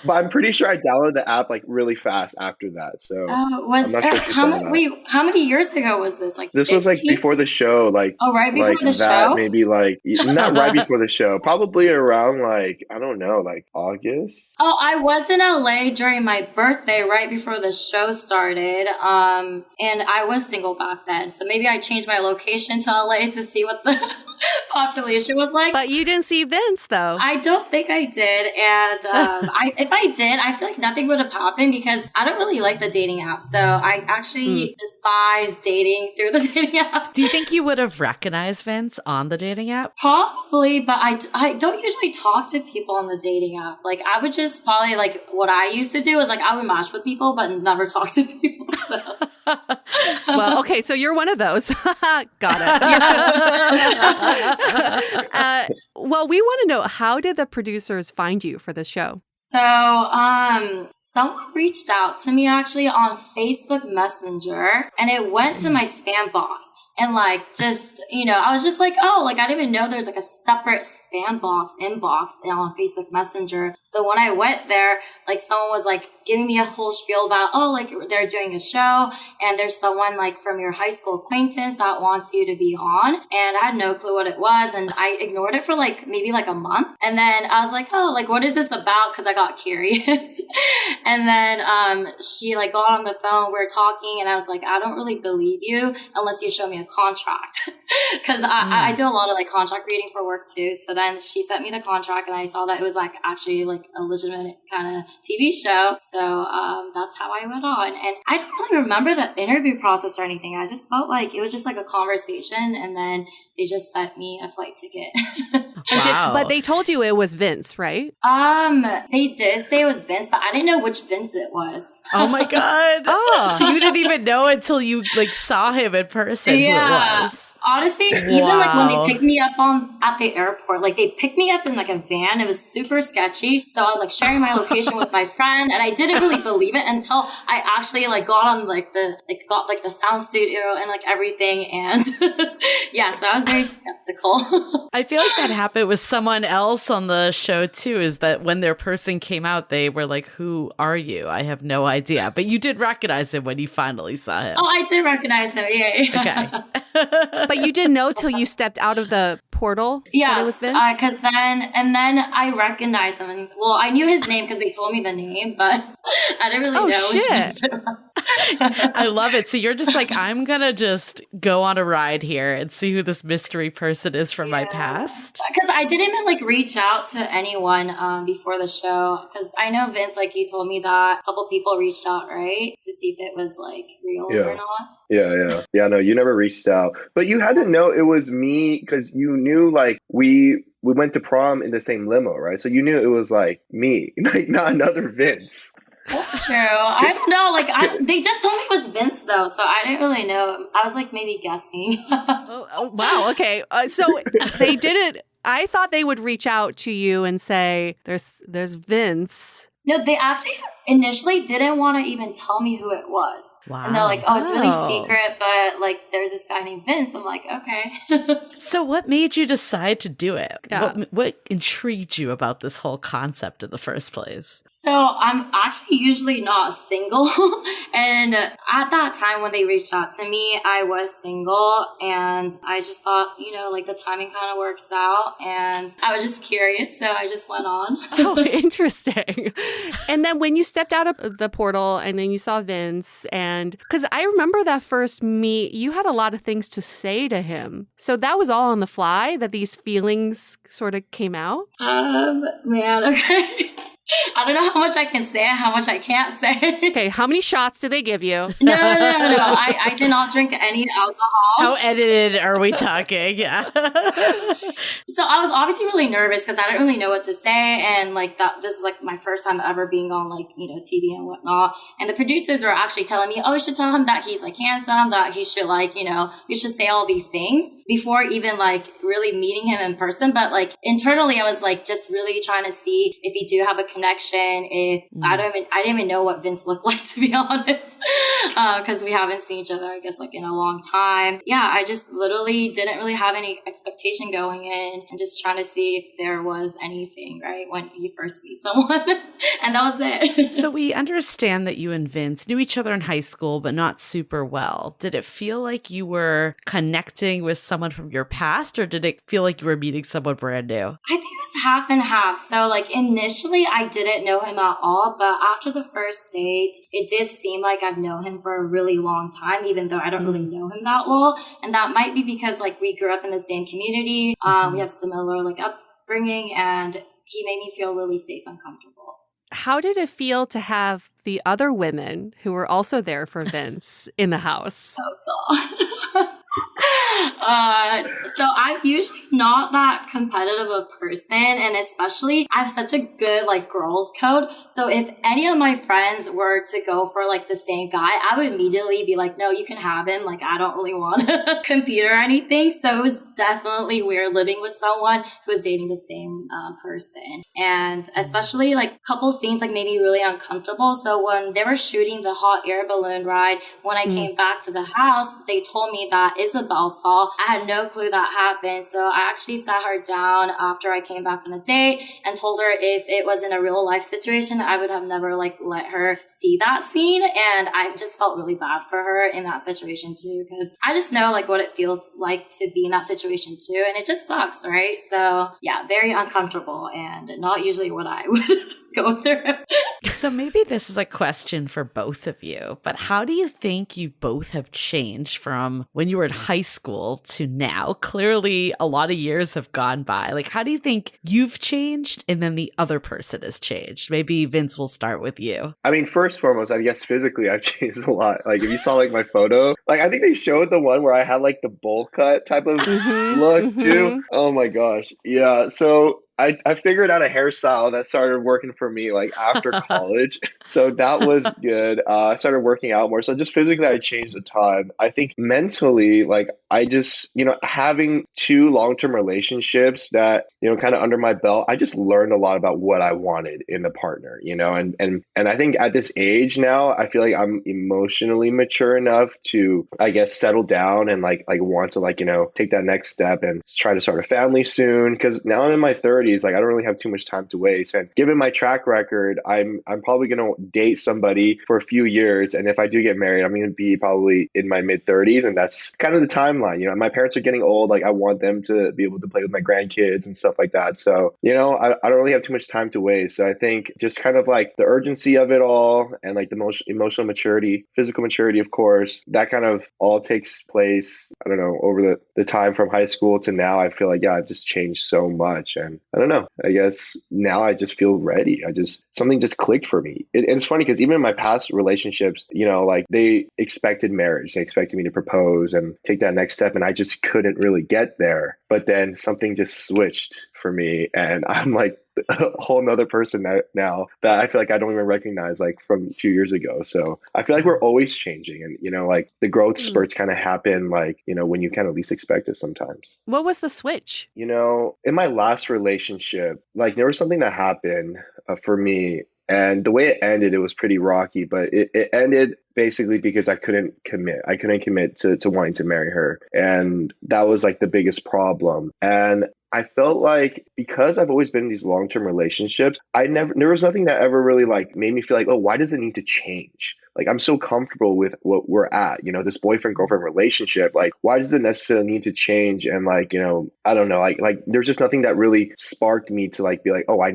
I'm pretty sure I downloaded the app like really fast after that. So I'm not sure if you saw that. How many years ago was this? Like this 15? Was like before the show. Like right before like the show? Maybe like not right before the show. Probably around like I don't know, like August. Oh, I was in LA during my birthday right before the show started. And I was single back then. So maybe I changed my location to LA to see what the population was like. But you didn't see Vince though. I don't think I did. And if I did, I feel like nothing would have happened because I don't really like the dating app. So I actually despise dating through the dating app. Do you think you would have recognized Vince on the dating app? Probably, but I don't usually talk to people on the dating app. Like I would just probably like what I used to do is like I would match with people but never talk to people. So. Well, okay, so you're one of those. Got it. Well, we want to know, how did the producers find you for this show? So, someone reached out to me actually on Facebook Messenger, and it went to my spam box. And like, just, I was just like, oh, like, I didn't even know there's like a separate spam box inbox on Facebook Messenger. So when I went there, like, someone was like giving me a whole spiel about, oh, like, they're doing a show and there's someone like from your high school acquaintance that wants you to be on. And I had no clue what it was. And I ignored it for like maybe like a month. And then I was like, oh, like, what is this about? Cause I got curious. And then, she like got on the phone, we were talking, and I was like, I don't really believe you unless you show me a contract. Cause I do a lot of like contract reading for work too. So then she sent me the contract and I saw that it was like actually like a legitimate kind of TV show. So, that's how I went on. And I don't really remember the interview process or anything. I just felt like it was just like a conversation, and then they just sent me a flight ticket. Wow. But they told you it was Vince, right? They did say it was Vince, but I didn't know which Vince it was. Oh my God. Oh. So you didn't even know until you like saw him in person who it was. Honestly, even like when they picked me up at the airport, like they picked me up in like a van. It was super sketchy. So I was like sharing my location with my friend, and I didn't really believe it until I actually like got on got the sound studio and like everything. And yeah, so I was very skeptical. I feel like that happened with someone else on the show too, is that when their person came out, they were like, who are you? I have no idea. But you did recognize him when you finally saw him. Oh, I did recognize him. Yeah. Okay. But you didn't know till you stepped out of the portal? Yes, that it was Vince? because then I recognized him. And, well, I knew his name because they told me the name, but I didn't really know which Vince it was. I love it. So you're just like, I'm going to just go on a ride here and see who this mystery person is from my past. Because I didn't even like reach out to anyone before the show. Because I know Vince, like you told me that a couple people reached out, right? To see if it was like real or not. Yeah, no, you never reached out. But you had to know it was me because you knew like we went to prom in the same limo, right? So you knew it was like me, like not another Vince. That's true. I don't know. Like, they just told me it was Vince, though, so I didn't really know. I was like maybe guessing. Oh, wow. Okay. So they didn't. I thought they would reach out to you and say, "There's Vince." No, they actually initially didn't want to even tell me who it was. Wow. And they're like, oh, it's really secret, but like there's this guy named Vince. I'm like, okay. So what made you decide to do it? Yeah. What intrigued you about this whole concept in the first place? So I'm actually usually not single. And at that time when they reached out to me, I was single, and I just thought, like the timing kind of works out, and I was just curious. So I just went on. Oh, interesting. And then when you stepped out of the portal and then you saw Vince, and because I remember that first meet, you had a lot of things to say to him. So that was all on the fly that these feelings sort of came out? Man, okay. I don't know how much I can say and how much I can't say. Okay, how many shots did they give you? No. I did not drink any alcohol. How edited are we talking? Yeah. So I was obviously really nervous because I didn't really know what to say. And like that, this is like my first time ever being on like, TV and whatnot. And the producers were actually telling me, oh, you should tell him that he's like handsome, that he should like, you should say all these things before even like really meeting him in person. But like internally, I was like just really trying to see if you do have a connection. If I didn't even know what Vince looked like, to be honest, because we haven't seen each other, I guess, like in a long time. Yeah, I just literally didn't really have any expectation going in, and just trying to see if there was anything, right, when you first meet someone. And that was it. So we understand that you and Vince knew each other in high school, but not super well. Did it feel like you were connecting with someone from your past, or did it feel like you were meeting someone brand new? I think it was half and half. So like initially I didn't know him at all, but after the first date, it did seem like I've known him for a really long time, even though I don't really know him that well. And that might be because like we grew up in the same community. We have similar like upbringing, and he made me feel really safe and comfortable. How did it feel to have the other women who were also there for Vince in the house? Oh, God. So I'm usually not that competitive a person, and especially I have such a good like girls code. So if any of my friends were to go for like the same guy, I would immediately be like, no, you can have him. Like, I don't really want to compete or anything. So it was definitely weird living with someone who was dating the same person. And especially like couple scenes like made me really uncomfortable. So when they were shooting the hot air balloon ride, when I came back to the house, they told me that Isabel saw. I had no clue that happened. So I actually sat her down after I came back from the date and told her if it was in a real life situation, I would have never like let her see that scene. And I just felt really bad for her in that situation too, because I just know like what it feels like to be in that situation too. And it just sucks, right? So yeah, very uncomfortable and not usually what I would go through. So maybe this is a question for both of you, but how do you think you both have changed from when you were in high school to now? Clearly, a lot of years have gone by. Like, how do you think you've changed and then the other person has changed? Maybe Vince, will start with you. I mean, first and foremost, I guess physically I've changed a lot. Like if you saw like my photo, like I think they showed the one where I had like the bowl cut type of look too. Oh my gosh. Yeah. So I figured out a hairstyle that started working for me like after college. So that was good. I started working out more. So just physically, I changed a ton. I think mentally, like I just, having two long-term relationships that, kind of under my belt, I just learned a lot about what I wanted in a partner, and I think at this age now, I feel like I'm emotionally mature enough to, I guess, settle down and like want to take that next step and try to start a family soon. Because now I'm in my 30s. Like I don't really have too much time to waste. And given my track record, I'm probably going to date somebody for a few years. And if I do get married, I'm going to be probably in my mid 30s. And that's kind of the timeline. My parents are getting old. Like I want them to be able to play with my grandkids and stuff like that. So, I don't really have too much time to waste. So I think just kind of like the urgency of it all and like the most emotional maturity, physical maturity, of course, that kind of all takes place, I don't know, over the time from high school to now. I feel like, yeah, I've just changed so much. And I don't know. I guess now I just feel ready. Something just clicked for me. And it's funny because even in my past relationships, like they expected marriage. They expected me to propose and take that next step. And I just couldn't really get there. But then something just switched for me. And I'm like a whole nother person now that I feel like I don't even recognize like from 2 years ago. So I feel like we're always changing. And, like the growth spurts kind of happen like, when you kind of least expect it sometimes. What was the switch? In my last relationship, like there was something that happened for me. And the way it ended, it was pretty rocky, but it ended basically because I couldn't commit. I couldn't commit to wanting to marry her. And that was like the biggest problem. And I felt like because I've always been in these long-term relationships, there was nothing that ever really like made me feel like, oh, why does it need to change? Like, I'm so comfortable with what we're at, this boyfriend-girlfriend relationship. Like, why does it necessarily need to change? And like, I don't know, like there's just nothing that really sparked me to like be like, oh, I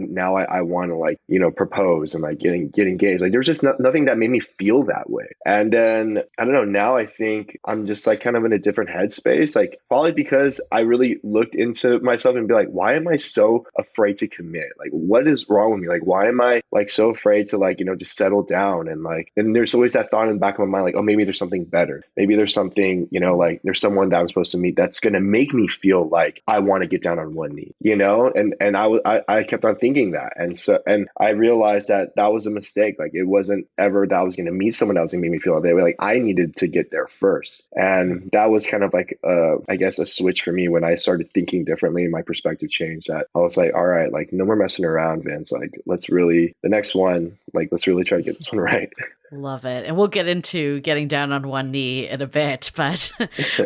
want to like, propose and like get engaged. Like, there's just nothing that made me feel that way. And then I don't know, now I think I'm just like kind of in a different headspace, like probably because I really looked into myself and be like, why am I so afraid to commit? Like, what is wrong with me? Like, why am I like so afraid to like, just settle down? And like, and there's always that thought in the back of my mind, like, oh, maybe there's something better. Maybe there's something, like there's someone that I'm supposed to meet that's going to make me feel like I want to get down on one knee, and I kept on thinking that. And I realized that was a mistake. Like, it wasn't ever that I was going to meet someone that was going to make me feel that way. Like, I needed to get there first. And that was kind of like, I guess, a switch for me when I started thinking differently and my perspective changed. That I was like, all right, like no more messing around, Vince. Like, let's really try to get this one right. Love it. And we'll get into getting down on one knee in a bit. But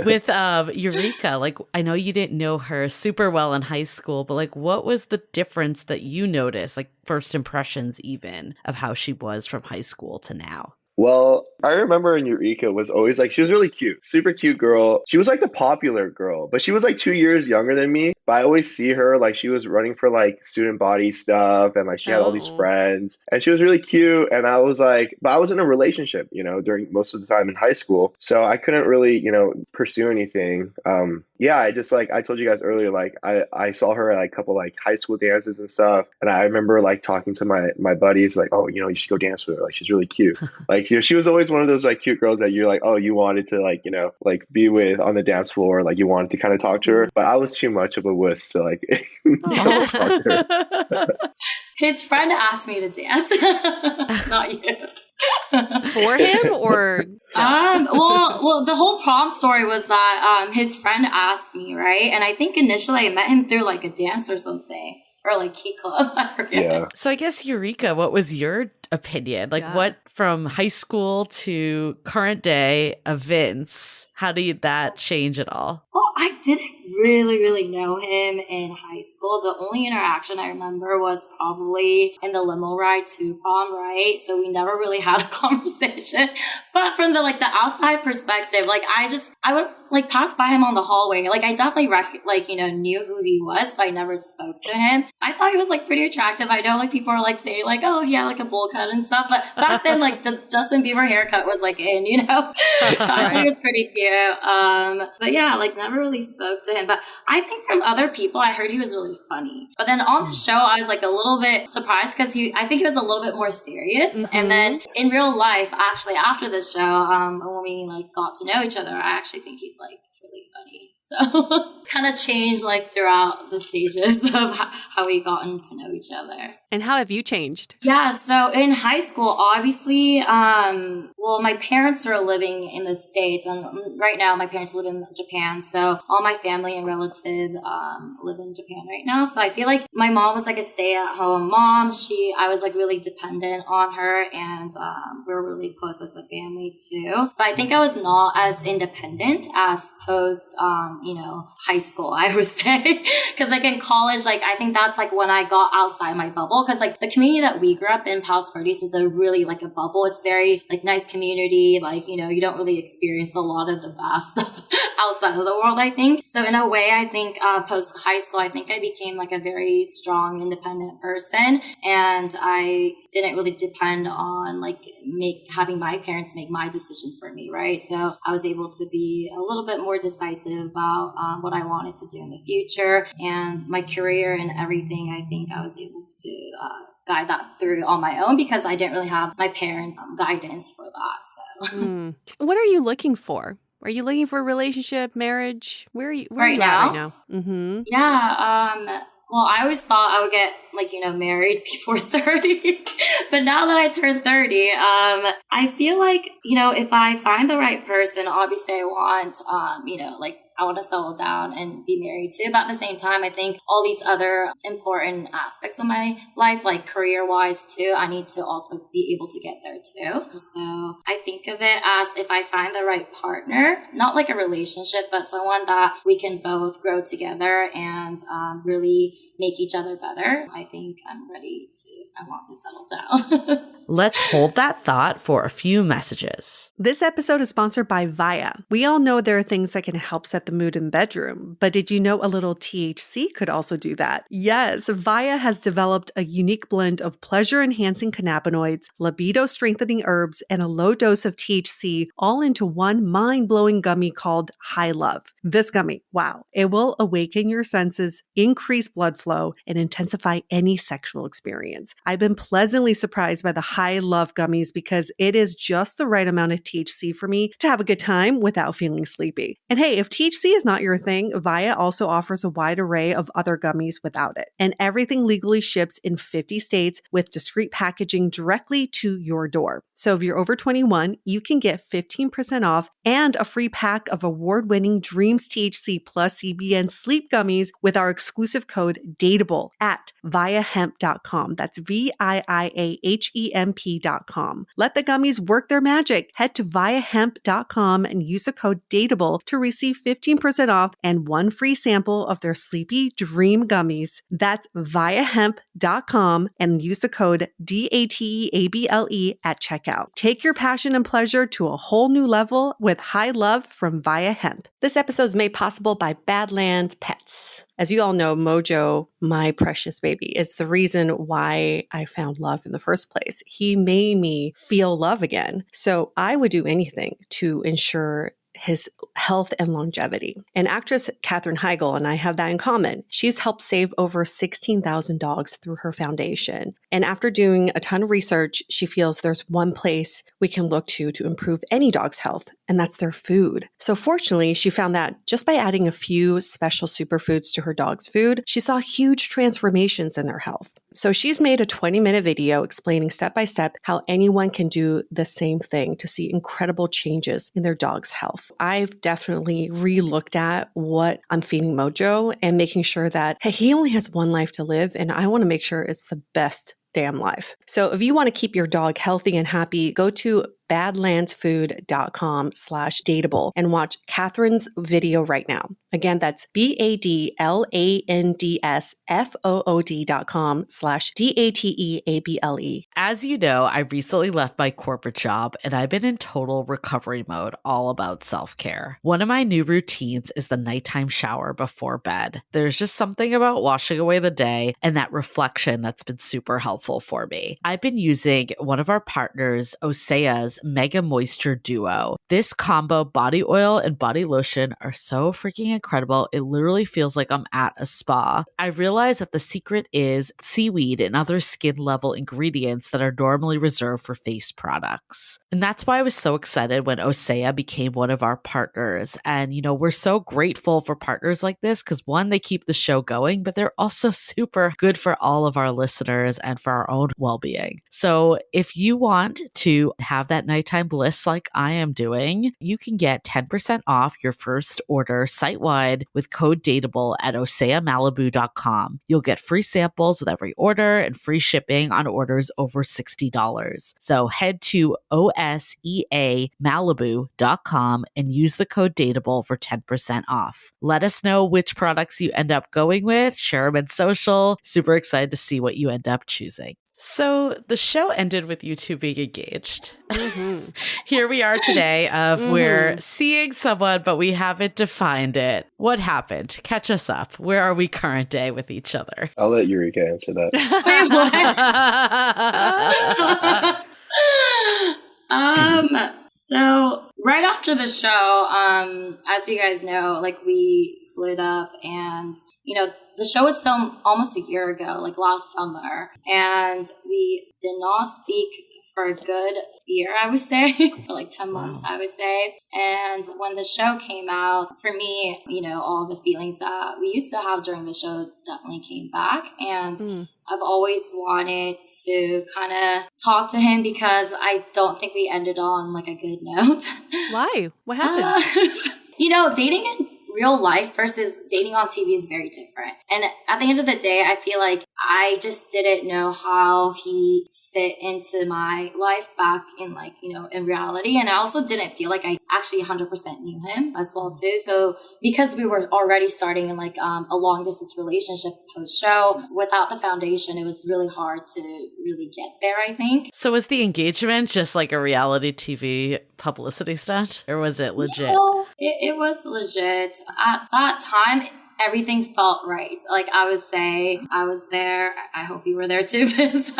with Yurika, like, I know you didn't know her super well in high school, but like, what was the difference that you noticed, like first impressions even, of how she was from high school to now? Well, I remember Yurika was always like, she was really cute, super cute girl. She was like the popular girl, but she was like 2 years younger than me. But I always see her, like she was running for like student body stuff and like she had all these friends and she was really cute. And I was like, but I was in a relationship, during most of the time in high school. So I couldn't really, pursue anything. yeah, I just like I told you guys earlier, like I saw her at like, a couple like high school dances and stuff, and I remember like talking to my buddies like, oh, you should go dance with her, like she's really cute. Like she was always one of those like cute girls that you're like, oh, you wanted to like like be with on the dance floor, like you wanted to kind of talk to her, but I was too much of a wuss to like don't talk to her. His friend asked me to dance, not you. For him or no? Well, the whole prom story was that his friend asked me, right? And I think initially I met him through like a dance or something, or like Key Club, I forget. Yeah. So I guess, Yurika, what was your opinion? Like what from high school to current day events, how did that change at all? Well, I didn't really know him in high school. The only interaction I remember was probably in the limo ride to prom, right? So we never really had a conversation. But from the outside perspective, like I would like pass by him on the hallway. Like I definitely knew who he was, but I never spoke to him. I thought he was like pretty attractive. I know like people are like saying like, oh, he had like a bowl cut and stuff. But back then, like Justin Bieber haircut was like in, So I thought he was pretty cute. But yeah, like never really spoke to him. But I think from other people, I heard he was really funny. But then on the show, I was like a little bit surprised because I think he was a little bit more serious. Mm-hmm. And then in real life, actually after the show, when we like got to know each other, I actually think he's like really funny. So kind of changed like throughout the stages of how we gotten to know each other. And how have you changed? Yeah, so in high school, obviously, well, my parents are living in the States, and right now my parents live in Japan. So all my family and relatives live in Japan right now. So I feel like my mom was like a stay-at-home mom. I was like really dependent on her, and we were really close as a family too. But I think I was not as independent as post high school, I would say. Because like in college, like I think that's like when I got outside my bubble. Because like the community that we grew up in, Palos Verdes, is a really like a bubble. It's very like nice community. Like, you don't really experience a lot of the bad stuff outside of the world, I think. So in a way, I think post high school, I think I became like a very strong, independent person. And I didn't really depend on like having my parents make my decision for me, right? So I was able to be a little bit more decisive about what I wanted to do in the future, and my career and everything. I think I was able to guide that through on my own because I didn't really have my parents' guidance for that. So, What are you looking for? Are you looking for a relationship, marriage? Where are you right at now? Mm-hmm. Yeah. Well, I always thought I would get married before 30, but now that I turned 30, I feel like, if I find the right person, obviously I want, I want to settle down and be married too. But at the same time, I think all these other important aspects of my life, like career-wise too, I need to also be able to get there too. So I think of it as if I find the right partner, not like a relationship, but someone that we can both grow together and really make each other better. I think I'm ready I want to settle down. Let's hold that thought for a few messages. This episode is sponsored by Via. We all know there are things that can help set the mood in the bedroom, but did you know a little THC could also do that? Yes, Via has developed a unique blend of pleasure-enhancing cannabinoids, libido-strengthening herbs, and a low dose of THC all into one mind-blowing gummy called High Love. This gummy, wow, it will awaken your senses, increase blood flow, and intensify any sexual experience. I've been pleasantly surprised by the High Love gummies because it is just the right amount of THC for me to have a good time without feeling sleepy. And hey, if THC is not your thing, Via also offers a wide array of other gummies without it. And everything legally ships in 50 states with discreet packaging directly to your door. So if you're over 21, you can get 15% off and a free pack of award-winning Dreams THC plus CBN sleep gummies with our exclusive code DATEABLE at viahemp.com. That's VIIAHEMP.com. Let the gummies work their magic. Head to viahemp.com and use the code DATEABLE to receive 15% off and one free sample of their Sleepy Dream gummies. That's viahemp.com and use the code DATEABLE at checkout. Take your passion and pleasure to a whole new level with High Love from Via Hemp. This episode is made possible by Badlands Pets. As you all know, Mojo, my precious baby, is the reason why I found love in the first place. He made me feel love again. So I would do anything to ensure his health and longevity. And actress Katherine Heigl and I have that in common. She's helped save over 16,000 dogs through her foundation. And after doing a ton of research, she feels there's one place we can look to improve any dog's health, and that's their food. So fortunately, she found that just by adding a few special superfoods to her dog's food, she saw huge transformations in their health. So she's made a 20-minute video explaining step by step how anyone can do the same thing to see incredible changes in their dog's health. I've definitely re-looked at what I'm feeding Mojo and making sure that, hey, he only has one life to live, and I want to make sure it's the best damn life. So if you want to keep your dog healthy and happy, go to badlandsfood.com/dateable and watch Catherine's video right now. Again, that's badlandsfood.com/dateable. As you know, I recently left my corporate job and I've been in total recovery mode, all about self-care. One of my new routines is the nighttime shower before bed. There's just something about washing away the day and that reflection that's been super helpful for me. I've been using one of our partners, Osea's Mega Moisture Duo. This combo body oil and body lotion are so freaking incredible. It literally feels like I'm at a spa. I realized that the secret is seaweed and other skin level ingredients that are normally reserved for face products. And that's why I was so excited when Osea became one of our partners. And, you know, we're so grateful for partners like this because one, they keep the show going, but they're also super good for all of our listeners and for our own well-being. So if you want to have that nighttime bliss like I am doing, you can get 10% off your first order site-wide with code DATEABLE at oseamalibu.com. You'll get free samples with every order and free shipping on orders over $60. So head to oseamalibu.com and use the code DATEABLE for 10% off. Let us know which products you end up going with. Share them in social. Super excited to see what you end up choosing. So the show ended with you two being engaged. Mm-hmm. Here we are today we're seeing someone, but we haven't defined it. What happened? Catch us up. Where are we current day with each other? I'll let Yurika answer that. Wait, what? So right after the show, as you guys know, like we split up and, you know, the show was filmed almost a year ago, like last summer, and we did not speak for a good year, I would say, for like 10 months, I would say. And when the show came out, for me, you know, all the feelings that we used to have during the show definitely came back. And I've always wanted to kind of talk to him because I don't think we ended on like a good note. Why? What happened? You know, dating in real life versus dating on TV is very different. And at the end of the day, I feel like I just didn't know how he fit into my life back in like, you know, in reality. And I also didn't feel like I actually 100% knew him as well too. So because we were already starting in like a long distance relationship post show, without the foundation, it was really hard to really get there, I think. So was the engagement just like a reality TV publicity stunt, or was it legit? No, it was legit. At that time, everything felt right. Like I would say, I was there. I hope you were there too. Because,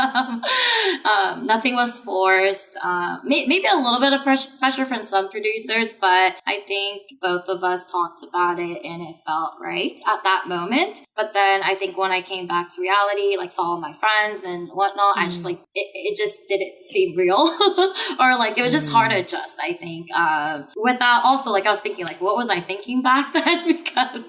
nothing was forced. Maybe a little bit of pressure from some producers, but I think both of us talked about it and it felt right at that moment. But then I think when I came back to reality, like saw all my friends and whatnot, I just like, it just didn't seem real or like, it was just hard to adjust, I think. Without also like, I was thinking like, what was I thinking back then? Because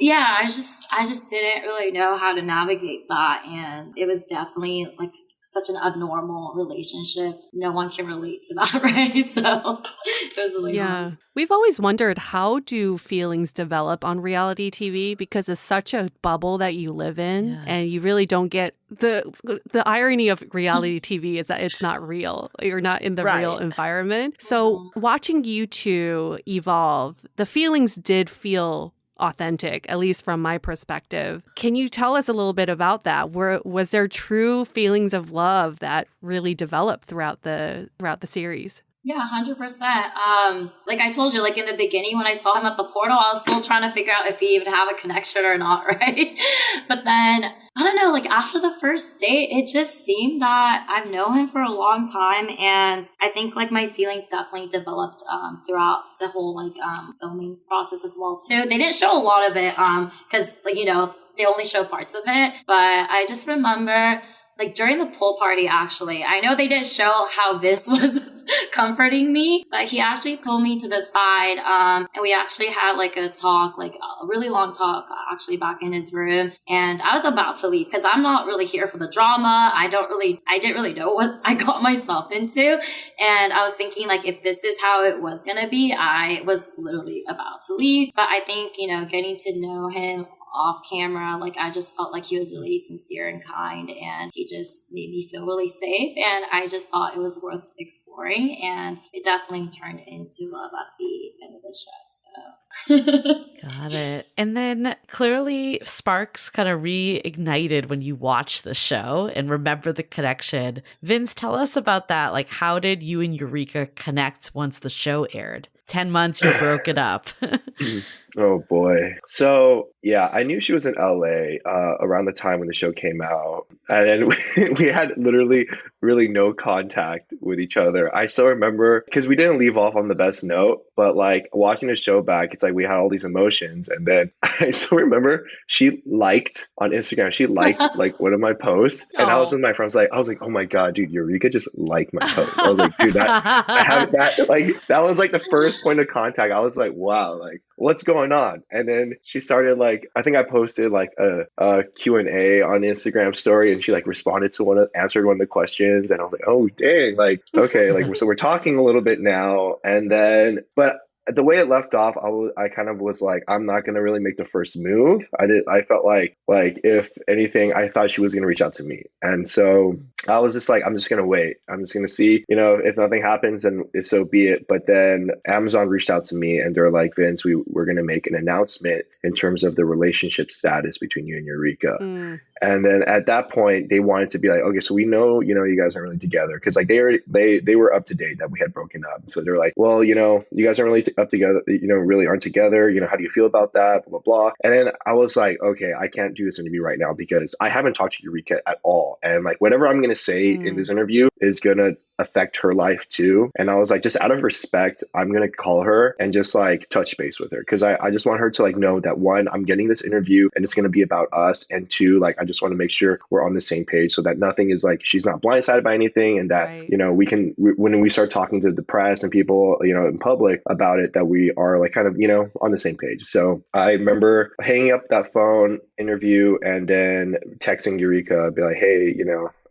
yeah, I just didn't really know how to navigate that. And it was definitely like such an abnormal relationship. No one can relate to that, right? So it was really hard. We've always wondered, how do feelings develop on reality TV? Because it's such a bubble that you live in and you really don't get the irony of reality TV is that it's not real. You're not in the real environment. So watching you two evolve, the feelings did feel authentic, at least from my perspective. Can you tell us a little bit about that? Was there true feelings of love that really developed throughout the series? Yeah, 100%. Like I told you, like in the beginning when I saw him at the portal, I was still trying to figure out if we even have a connection or not, right? But then I don't know, like after the first date, it just seemed that I've known him for a long time, and I think like my feelings definitely developed throughout the whole like filming process as well too. They didn't show a lot of it because like they only show parts of it, but I just remember like during the pool party, actually, I know they didn't show how this was comforting me, but he actually pulled me to the side. And we actually had like a talk, like a really long talk, actually back in his room. And I was about to leave because I'm not really here for the drama. I didn't really know what I got myself into. And I was thinking like, if this is how it was going to be, I was literally about to leave. But I think, getting to know him off camera, like I just felt like he was really sincere and kind, and he just made me feel really safe, and I just thought it was worth exploring, and it definitely turned into love at the end of the show. Got it. And then clearly sparks kind of reignited when you watched the show and remember the connection. Vince, tell us about that. Like, how did you and Yurika connect once the show aired? 10 months, you're broken up. Oh boy. So yeah, I knew she was in LA around the time when the show came out, and we had literally really no contact with each other. I still remember because we didn't leave off on the best note, but like watching the show back, it's like we had all these emotions, and then I still remember she liked on Instagram. She liked like one of my posts, and I was with my friends. I was like, oh my god, dude, Yurika just liked my post. I was like, dude, I have that. Like that was like the first point of contact. I was like, wow, like what's going on? And then she started like, I think I posted like a Q&A on Instagram story, and she like responded to answered one of the questions, and I was like, oh dang, like okay, like so we're talking a little bit now. And then but the way it left off, I kind of was like, I'm not gonna really make the first move. I felt like if anything, I thought she was gonna reach out to me, and so I was just like, I'm just gonna wait. I'm just gonna see, if nothing happens, then if so be it. But then Amazon reached out to me, and they're like, Vince, we're gonna make an announcement in terms of the relationship status between you and Yurika. And then at that point, they wanted to be like, okay, so we know, you guys aren't really together, because like they were up to date that we had broken up. So they're like, well, you guys aren't really up together, really aren't together. How do you feel about that? Blah, blah, blah. And then I was like, okay, I can't do this interview right now because I haven't talked to Yurika at all. And like whatever I'm going to say in this interview is going to affect her life too. And I was like, just out of respect, I'm going to call her and just like touch base with her. Because I just want her to like know that one, I'm getting this interview and it's going to be about us. And two, like, I just want to make sure we're on the same page so that nothing is like, she's not blindsided by anything. And that, when we start talking to the press and people, in public about it, that we are like kind of, on the same page. So I remember hanging up that phone interview and then texting Yurika, be like, hey,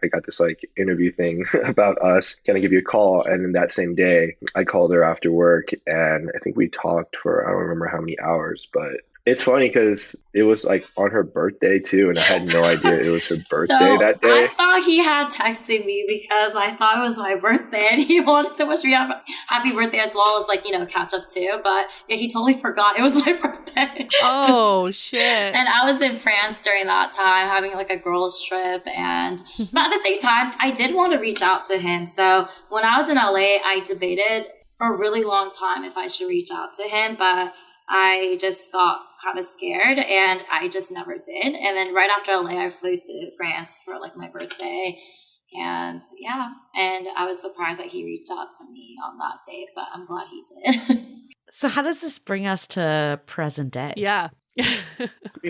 I got this like interview thing about us. Can I give you a call? And then that same day, I called her after work, and I think we talked for, I don't remember how many hours, but it's funny because it was like on her birthday too, and I had no idea it was her birthday that day. I thought he had texted me because I thought it was my birthday, and he wanted to wish me happy birthday as well as like, catch up too. But yeah, he totally forgot it was my birthday. Oh shit. And I was in France during that time having like a girls trip, but at the same time, I did want to reach out to him. So when I was in LA, I debated for a really long time if I should reach out to him, but I just got kind of scared and I just never did. And then right after LA, I flew to France for like my birthday. And yeah, and I was surprised that he reached out to me on that date, but I'm glad he did. So how does this bring us to present day? Yeah.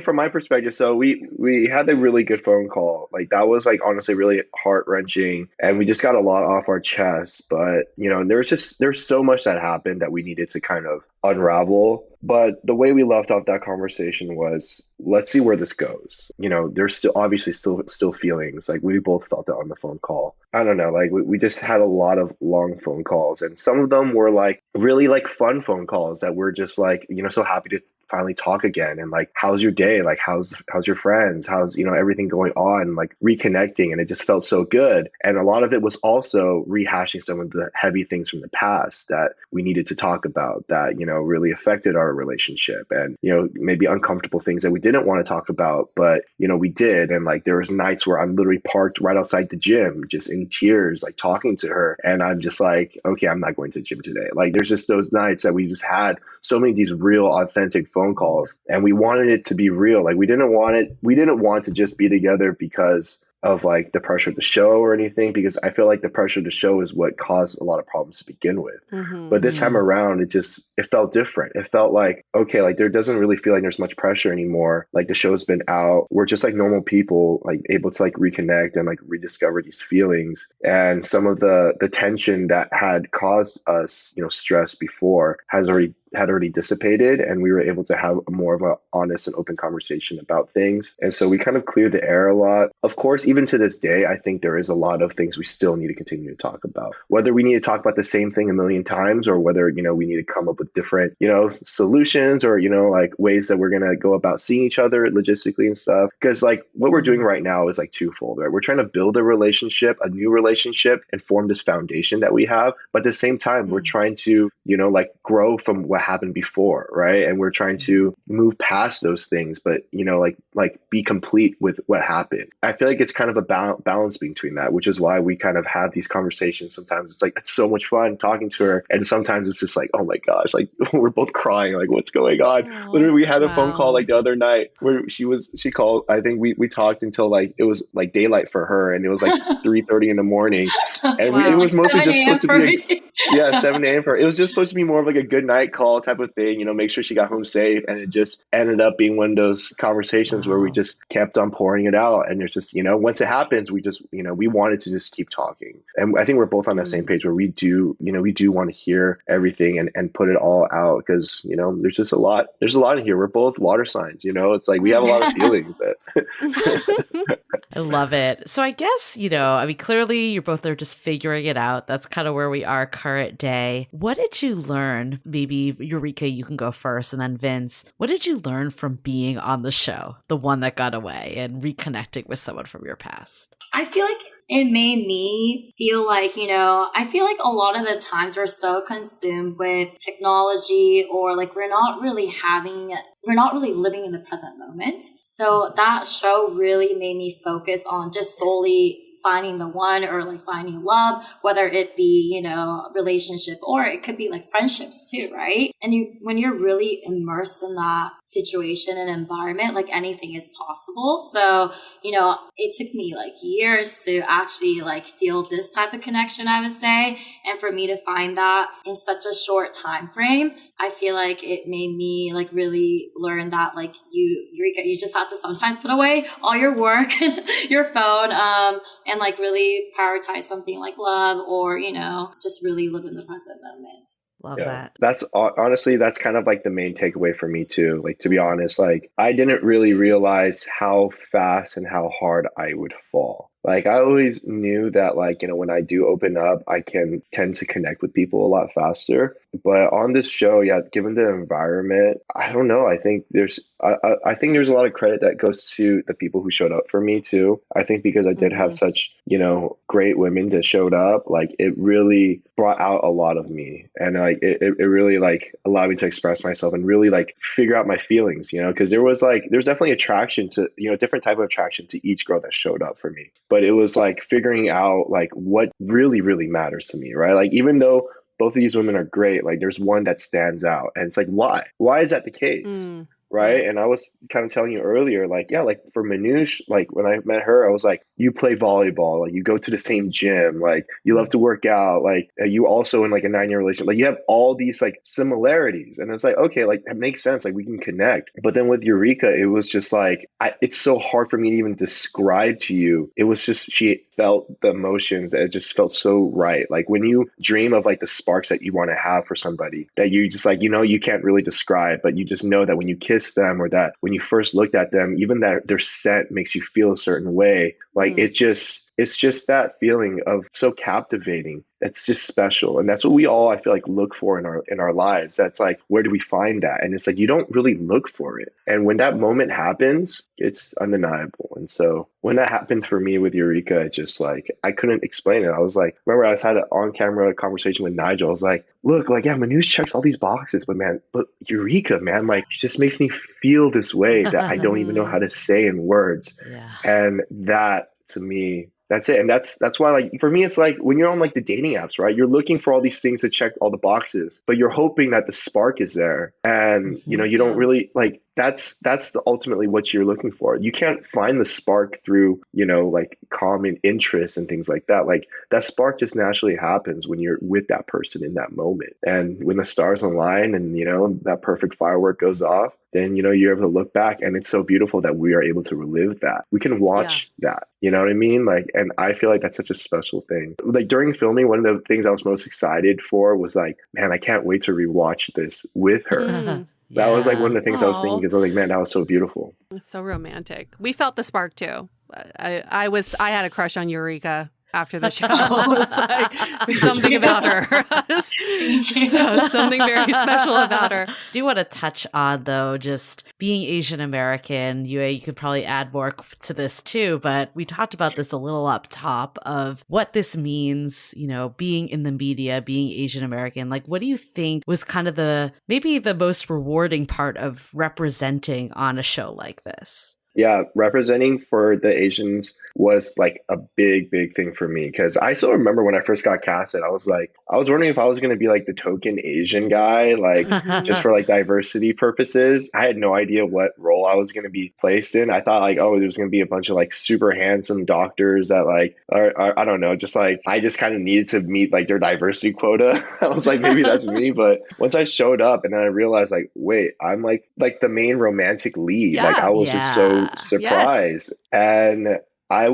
From my perspective, so we had a really good phone call. Like that was like honestly really heart-wrenching, and we just got a lot off our chest. But there's so much that happened that we needed to kind of unravel. But the way we left off that conversation was, let's see where this goes. There's still obviously still feelings. Like we both felt it on the phone call. I don't know, like we just had a lot of long phone calls, and some of them were like really like fun phone calls that we're just like, so happy to finally talk again. And like, how's your day? Like, how's your friends? How's, everything going on? Like reconnecting. And it just felt so good. And a lot of it was also rehashing some of the heavy things from the past that we needed to talk about that, really affected our relationship, and, maybe uncomfortable things that we didn't want to talk about, but, we did. And like, there was nights where I'm literally parked right outside the gym, just in tears, like talking to her. And I'm just like, okay, I'm not going to the gym today. Like, there's just those nights that we just had so many of these real authentic phone calls, and we wanted it to be real. Like, we didn't want to just be together because of like the pressure of the show or anything, because I feel like the pressure of the show is what caused a lot of problems to begin with. But this time around, it felt different. It felt like, okay, like there doesn't really feel like there's much pressure anymore. Like the show's been out. We're just like normal people, like able to like reconnect and like rediscover these feelings. And some of the tension that had caused us, stress before had already dissipated, and we were able to have more of an honest and open conversation about things. And so we kind of cleared the air a lot. Of course, even to this day, I think there is a lot of things we still need to continue to talk about. Whether we need to talk about the same thing a million times, or whether, we need to come up with different, solutions, or, like ways that we're going to go about seeing each other logistically and stuff. Because like what we're doing right now is like twofold, right? We're trying to build a relationship, a new relationship, and form this foundation that we have. But at the same time, we're trying to, like grow from what happened before, right? And we're trying to move past those things, but like be complete with what happened. I feel like it's kind of a balance between that, which is why we kind of have these conversations. Sometimes it's like, it's so much fun talking to her, and sometimes it's just like, oh my gosh, like we're both crying, like what's going on? Literally, we had a phone call like the other night where she called. I think we talked until like it was like daylight for her, and it was like 3:30 in the morning, and it was mostly just supposed to be 7 a.m. for her. It was just supposed to be more of like a good night call type of thing, make sure she got home safe. And it just ended up being one of those conversations where we just kept on pouring it out. And it's just, once it happens, we just, we wanted to just keep talking. And I think we're both on that same page where we do want to hear everything and put it all out, because, there's just there's a lot in here. We're both water signs, it's like we have a lot of feelings that. I love it. So I guess, clearly you both are just figuring it out. That's kind of where we are current day. What did you learn? Maybe Yurika, you can go first, and then Vince. What did you learn from being on the show, the one that got away, and reconnecting with someone from your past? I feel like it made me feel like, I feel like a lot of the times we're so consumed with technology, or like we're not really living in the present moment. So that show really made me focus on just solely finding the one, or like finding love, whether it be, relationship, or it could be like friendships too, right? And when you're really immersed in that situation and environment, like anything is possible. So, it took me like years to actually like feel this type of connection, I would say. And for me to find that in such a short time frame, I feel like it made me like really learn that like Yurika, you just have to sometimes put away all your work and your phone, and like really prioritize something like love, or, just really live in the present moment. Love that. That's honestly, that's kind of like the main takeaway for me too. Like, to be honest, like I didn't really realize how fast and how hard I would fall. Like I always knew that like, when I do open up, I can tend to connect with people a lot faster. But on this show, given the environment, I don't know. I think there's a lot of credit that goes to the people who showed up for me too. I think because I did have such, great women that showed up, like it really brought out a lot of me. And like, it really like allowed me to express myself and really like figure out my feelings, because there's definitely attraction to, different type of attraction to each girl that showed up for me. But it was like figuring out like what really, really matters to me, right? Like, even though both of these women are great, like there's one that stands out, and it's like, why is that the case? Right. And I was kind of telling you earlier, like, yeah, like for Manoush, like when I met her, I was like, you play volleyball, like you go to the same gym, like you love to work out, like you also in like a 9-year relationship, like you have all these like similarities. And it's like, okay, like that makes sense. Like we can connect. But then with Yurika, it was just like, it's so hard for me to even describe to you. It was just, she felt the emotions. It just felt so right. Like when you dream of like the sparks that you want to have for somebody that you just like, you can't really describe, but you just know that when you kiss them, or that when you first looked at them, even that their scent makes you feel a certain way, like it just it's just that feeling of so captivating. It's just special. And that's what we all, I feel like, look for in our lives. That's like, where do we find that? And it's like, you don't really look for it. And when that moment happens, it's undeniable. And so when that happened for me with Yurika, it just like, I couldn't explain it. I was like, remember I had an on-camera conversation with Nigel. I was like, look, like, yeah, Manoush checks all these boxes, but man, look, Yurika, man, like, it just makes me feel this way that I don't even know how to say in words. Yeah. And that, to me, that's it. And that's why, like, for me, it's like when you're on like the dating apps, right? You're looking for all these things to check all the boxes, but you're hoping that the spark is there. And, you know, you don't really like, that's ultimately what you're looking for. You can't find the spark through, you know, like common interests and things like that. Like that spark just naturally happens when you're with that person in that moment. And when the stars align and, you know, that perfect firework goes off, then, you know, you're able to look back, and it's so beautiful that we are able to relive that. We can watch that, you know what I mean? Like, and I feel like that's such a special thing. Like during filming, one of the things I was most excited for was like, man, I can't wait to rewatch this with her. That was like one of the things I was thinking, because I was like, man, that was so beautiful. It's so romantic. We felt the spark too. I had a crush on Yurika after the show. It's like, there's something about her. So something very special about her. I do want to touch on, though, just being Asian American. You could probably add more to this too, but we talked about this a little up top of what this means, you know, being in the media, being Asian American. Like, what do you think was kind of maybe the most rewarding part of representing on a show like this? Yeah, representing for the Asians was like a big thing for me, because I still remember when I first got casted, I was wondering if I was going to be like the token Asian guy, like just for like diversity purposes. I had no idea what role I was going to be placed in. I thought like, oh, there's going to be a bunch of like super handsome doctors that like are I don't know, just like I just kind of needed to meet like their diversity quota. I was like, maybe that's me. But once I showed up and then I realized like, wait, I'm like the main romantic lead. Like I was just so surprised. And I've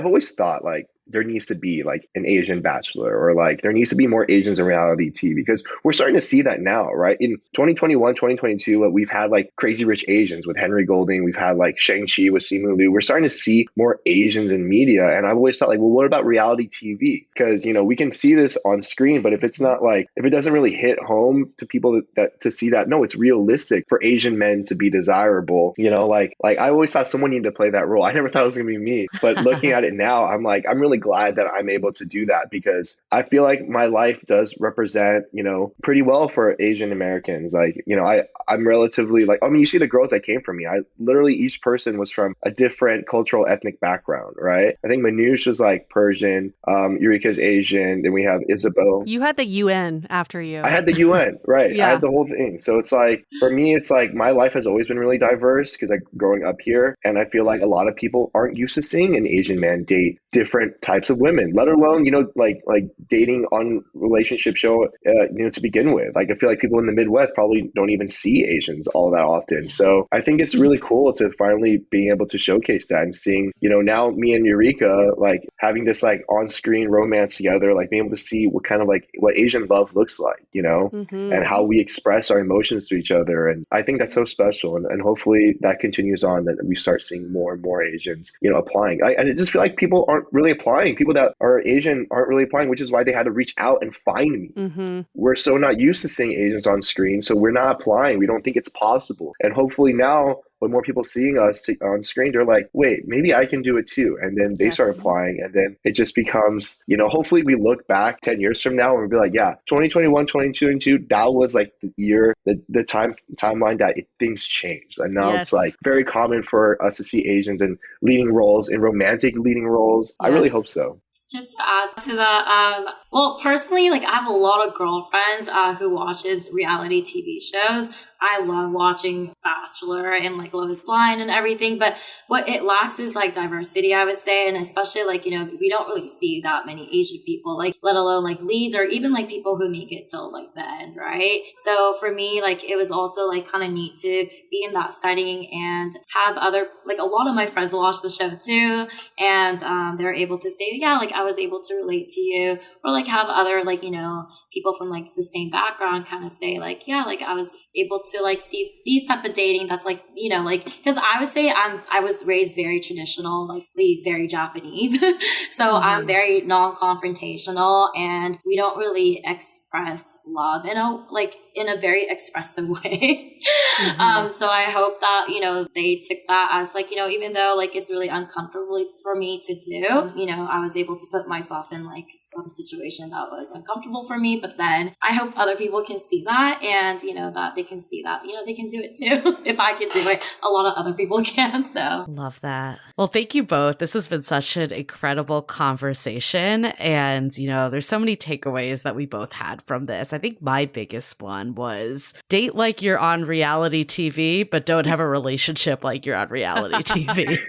always thought like there needs to be like an Asian bachelor, or like there needs to be more Asians in reality TV, because we're starting to see that now, right? In 2021, 2022, we've had like Crazy Rich Asians with Henry Golding. We've had like Shang-Chi with Simu Liu. We're starting to see more Asians in media. And I've always thought like, well, what about reality TV? Because, you know, we can see this on screen, but if it's not like, if it doesn't really hit home to people that to see that, no, it's realistic for Asian men to be desirable, you know, like I always thought someone needed to play that role. I never thought it was going to be me, but looking at it now, I'm like, I'm really glad that I'm able to do that, because I feel like my life does represent, you know, pretty well for Asian Americans. Like, you know, I'm relatively like, I mean, you see the girls that came from me. I literally, each person was from a different cultural ethnic background, right? I think Manoush was like Persian, Yurika's Asian, then we have Isabel. You had the UN after you. I had the UN, right? Yeah. I had the whole thing. So it's like, for me, it's like my life has always been really diverse, because like growing up here, and I feel like a lot of people aren't used to seeing an Asian man date different types of women, let alone, you know, like dating on relationship show, you know, to begin with. Like, I feel like people in the Midwest probably don't even see Asians all that often. So I think it's really cool to finally being able to showcase that, and seeing, you know, now me and Yurika, like having this like on-screen romance together, like being able to see what kind of like what Asian love looks like, you know, and how we express our emotions to each other. And I think that's so special. And hopefully that continues on, that we start seeing more and more Asians, you know, applying. And I just feel like people aren't really applying. People that are Asian aren't really applying, which is why they had to reach out and find me. We're so not used to seeing Asians on screen, so we're not applying. We don't think it's possible. And hopefully now, when more people seeing us on screen, they're like, wait, maybe I can do it too. And then they start applying, and then it just becomes, you know, hopefully we look back 10 years from now and we'll be like, yeah, 2021, 2022, that was like the year, the timeline that things changed. And now it's like very common for us to see Asians in leading roles, in romantic leading roles. I really hope so. Just to add to that, well, personally, like I have a lot of girlfriends who watches reality TV shows. I love watching Bachelor and like Love is Blind and everything, but what it lacks is like diversity, I would say. And especially like, you know, we don't really see that many Asian people, like let alone like leads, or even like people who make it till like the end, right? So for me, like it was also like kind of neat to be in that setting and have other, like a lot of my friends watch the show too. And they're able to say, yeah, like I was able to relate to you, or like have other like, you know, people from like the same background kind of say like, yeah, like I was able to like see these type of dating that's like, you know, like, because I would say I was raised very traditional, like very Japanese. So I'm very non-confrontational, and we don't really express love in a very expressive way. So I hope that, you know, they took that as like, you know, even though like it's really uncomfortable for me to do, you know, I was able to put myself in like some situation that was uncomfortable for me. But then I hope other people can see that, and, you know, that they can see that, you know, they can do it too. If I can do it, a lot of other people can. So love that. Well, thank you both. This has been such an incredible conversation. And, you know, there's so many takeaways that we both had from this. I think my biggest one was date like you're on reality TV, but don't have a relationship like you're on reality TV.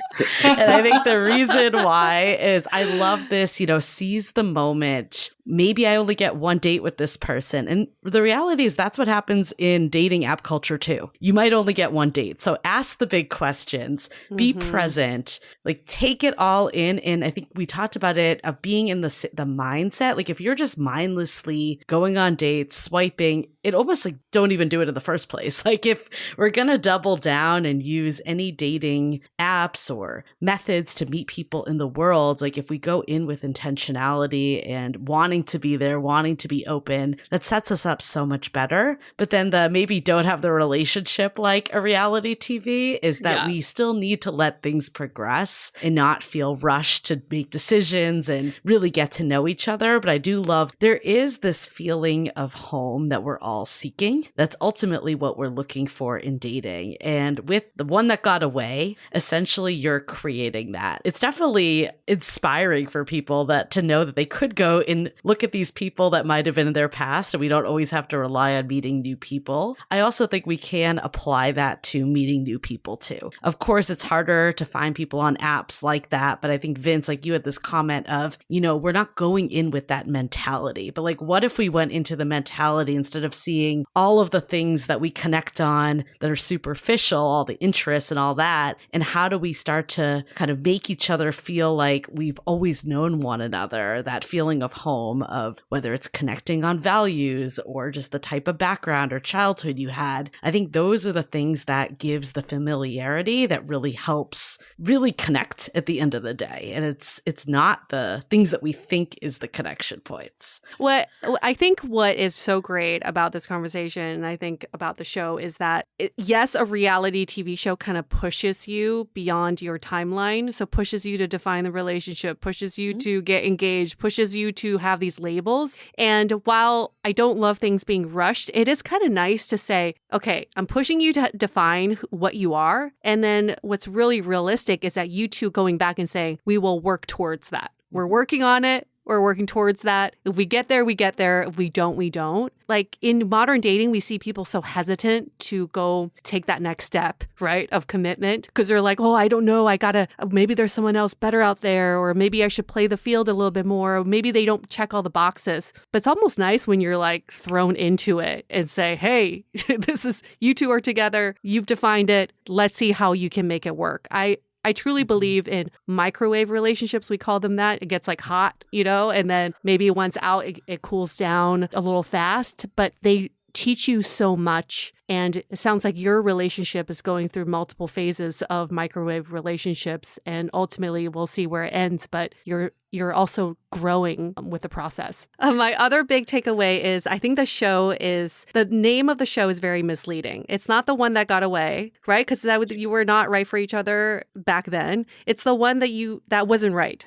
And I think the reason why is I love this, you know, seize the moment. Maybe I only get one date with this person. And the reality is that's what happens in dating app culture too. You might only get one date. So ask the big questions, be present, like take it all in. And I think we talked about it of being in the mindset. Like if you're just mindlessly going on dates, swiping, it almost like don't even do it in the first place. Like if we're going to double down and use any dating apps or methods to meet people in the world, like if we go in with intentionality and wanting to be there, wanting to be open, that sets us up so much better. But then the maybe don't have the relationship like a reality TV is that we still need to let things progress and not feel rushed to make decisions and really get to know each other. But I do love there is this feeling of home that we're all seeking. That's ultimately what we're looking for in dating. And with the one that got away, essentially you're creating that. It's definitely inspiring for people that to know that they could go and look at these people that might have been in their past, and we don't always have to rely on meeting new people. I also think we can apply that to meeting new people too. Of course, it's harder to find people on apps like that, but I think Vince, like you had this comment of, you know, we're not going in with that mentality, but like what if we went into the mentality instead of seeing all of the things that we connect on that are superficial, all the interests and all that, and how do we start to kind of make each other feel like we've always known one another, that feeling of home, of whether it's connecting on values or just the type of background or childhood you had. I think those are the things that gives the familiarity that really helps really connect at the end of the day. And it's not the things that we think is the connection points. What is so great about this conversation, and I think about the show, is that yes, a reality TV show kind of pushes you beyond your timeline. So pushes you to define the relationship, pushes you to get engaged, pushes you to have these labels. And while I don't love things being rushed, it is kind of nice to say, okay, I'm pushing you to define what you are. And then what's really realistic is that you two going back and saying, we will work towards that. We're working on it. We're working towards that. If we get there, we get there. If we don't, we don't. Like in modern dating, we see people so hesitant to go take that next step, right, of commitment, because they're like, oh, I don't know. Maybe there's someone else better out there, or maybe I should play the field a little bit more. Or maybe they don't check all the boxes. But it's almost nice when you're like thrown into it and say, hey, you two are together. You've defined it. Let's see how you can make it work. I truly believe in microwave relationships. We call them that. It gets like hot, you know, and then maybe once out, it cools down a little fast, but they teach you so much. And it sounds like your relationship is going through multiple phases of microwave relationships, and ultimately we'll see where it ends, but you're also growing with the process. My other big takeaway is I think the name of the show is very misleading. It's not the one that got away, right? Because you were not right for each other back then. It's the one that wasn't right.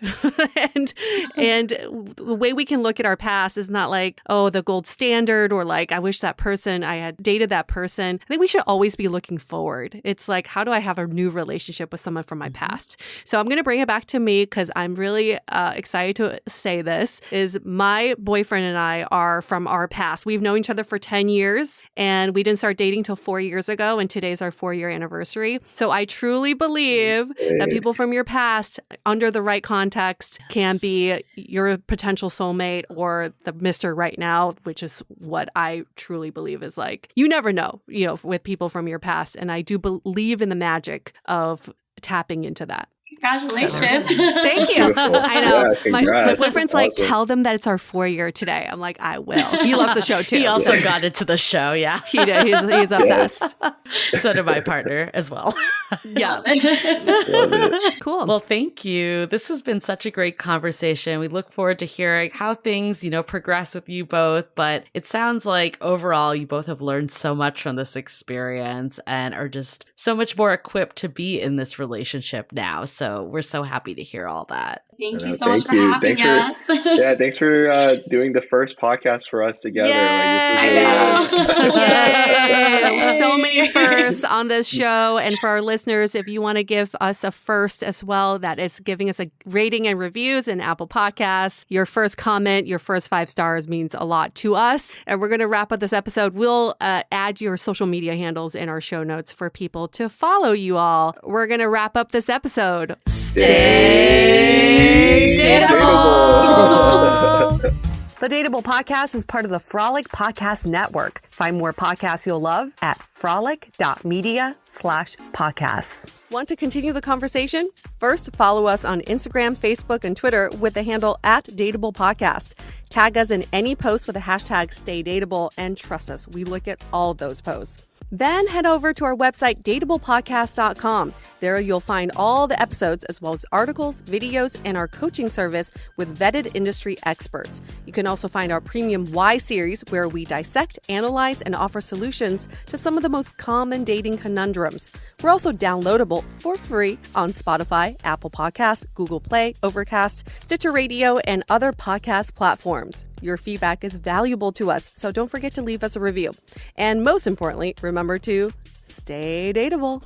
and the way we can look at our past is not like, oh, the gold standard, or like, I wish I had dated that person. I think we should always be looking forward. It's like, how do I have a new relationship with someone from my past? So I'm going to bring it back to me because I'm really excited to say this, is my boyfriend and I are from our past. We've known each other for 10 years and we didn't start dating till 4 years ago, and today's our 4-year anniversary. So I truly believe that people from your past, under the right context, can be your potential soulmate or the Mr. Right Now, which is what I truly believe is like, you never know, you know, with people from your past. And I do believe in the magic of tapping into that. Congratulations. Thank you. Beautiful. I know. Yeah, my congrats. boyfriend's like, Awesome. tell them that it's our 4-year today. I'm like, I will. He loves the show too. He also got into the show, yeah. He did. He's obsessed. So did my partner as well. Yeah. Love it. Cool. Well, thank you. This has been such a great conversation. We look forward to hearing how things, progress with you both. But it sounds like overall, you both have learned so much from this experience and are just so much more equipped to be in this relationship now. So we're so happy to hear all that. Thank you so Thank much for you. having Thanks us. Yeah, thanks for doing the first podcast for us together. Like, this is really Yay! nice. So many firsts on this show. And for our listeners, if you want to give us a first as well, that is giving us a rating and reviews in Apple Podcasts. Your first comment, your first 5 stars means a lot to us. And we're going to wrap up this episode. We'll add your social media handles in our show notes for people to follow you all. We're going to wrap up this episode. Stay dateable. The Dateable Podcast is part of the Frolic Podcast Network. Find more podcasts you'll love at frolic.media/podcasts. Want to continue the conversation? First, follow us on Instagram, Facebook, and Twitter with the handle @DateablePodcast. Tag us in any post with the hashtag StayDateable, and trust us, we look at all of those posts. Then head over to our website, dateablepodcast.com. There you'll find all the episodes as well as articles, videos, and our coaching service with vetted industry experts. You can also find our premium Why series where we dissect, analyze, and offer solutions to some of the most common dating conundrums. We're also downloadable for free on Spotify, Apple Podcasts, Google Play, Overcast, Stitcher Radio, and other podcast platforms. Your feedback is valuable to us, so don't forget to leave us a review. And most importantly, remember to stay dateable.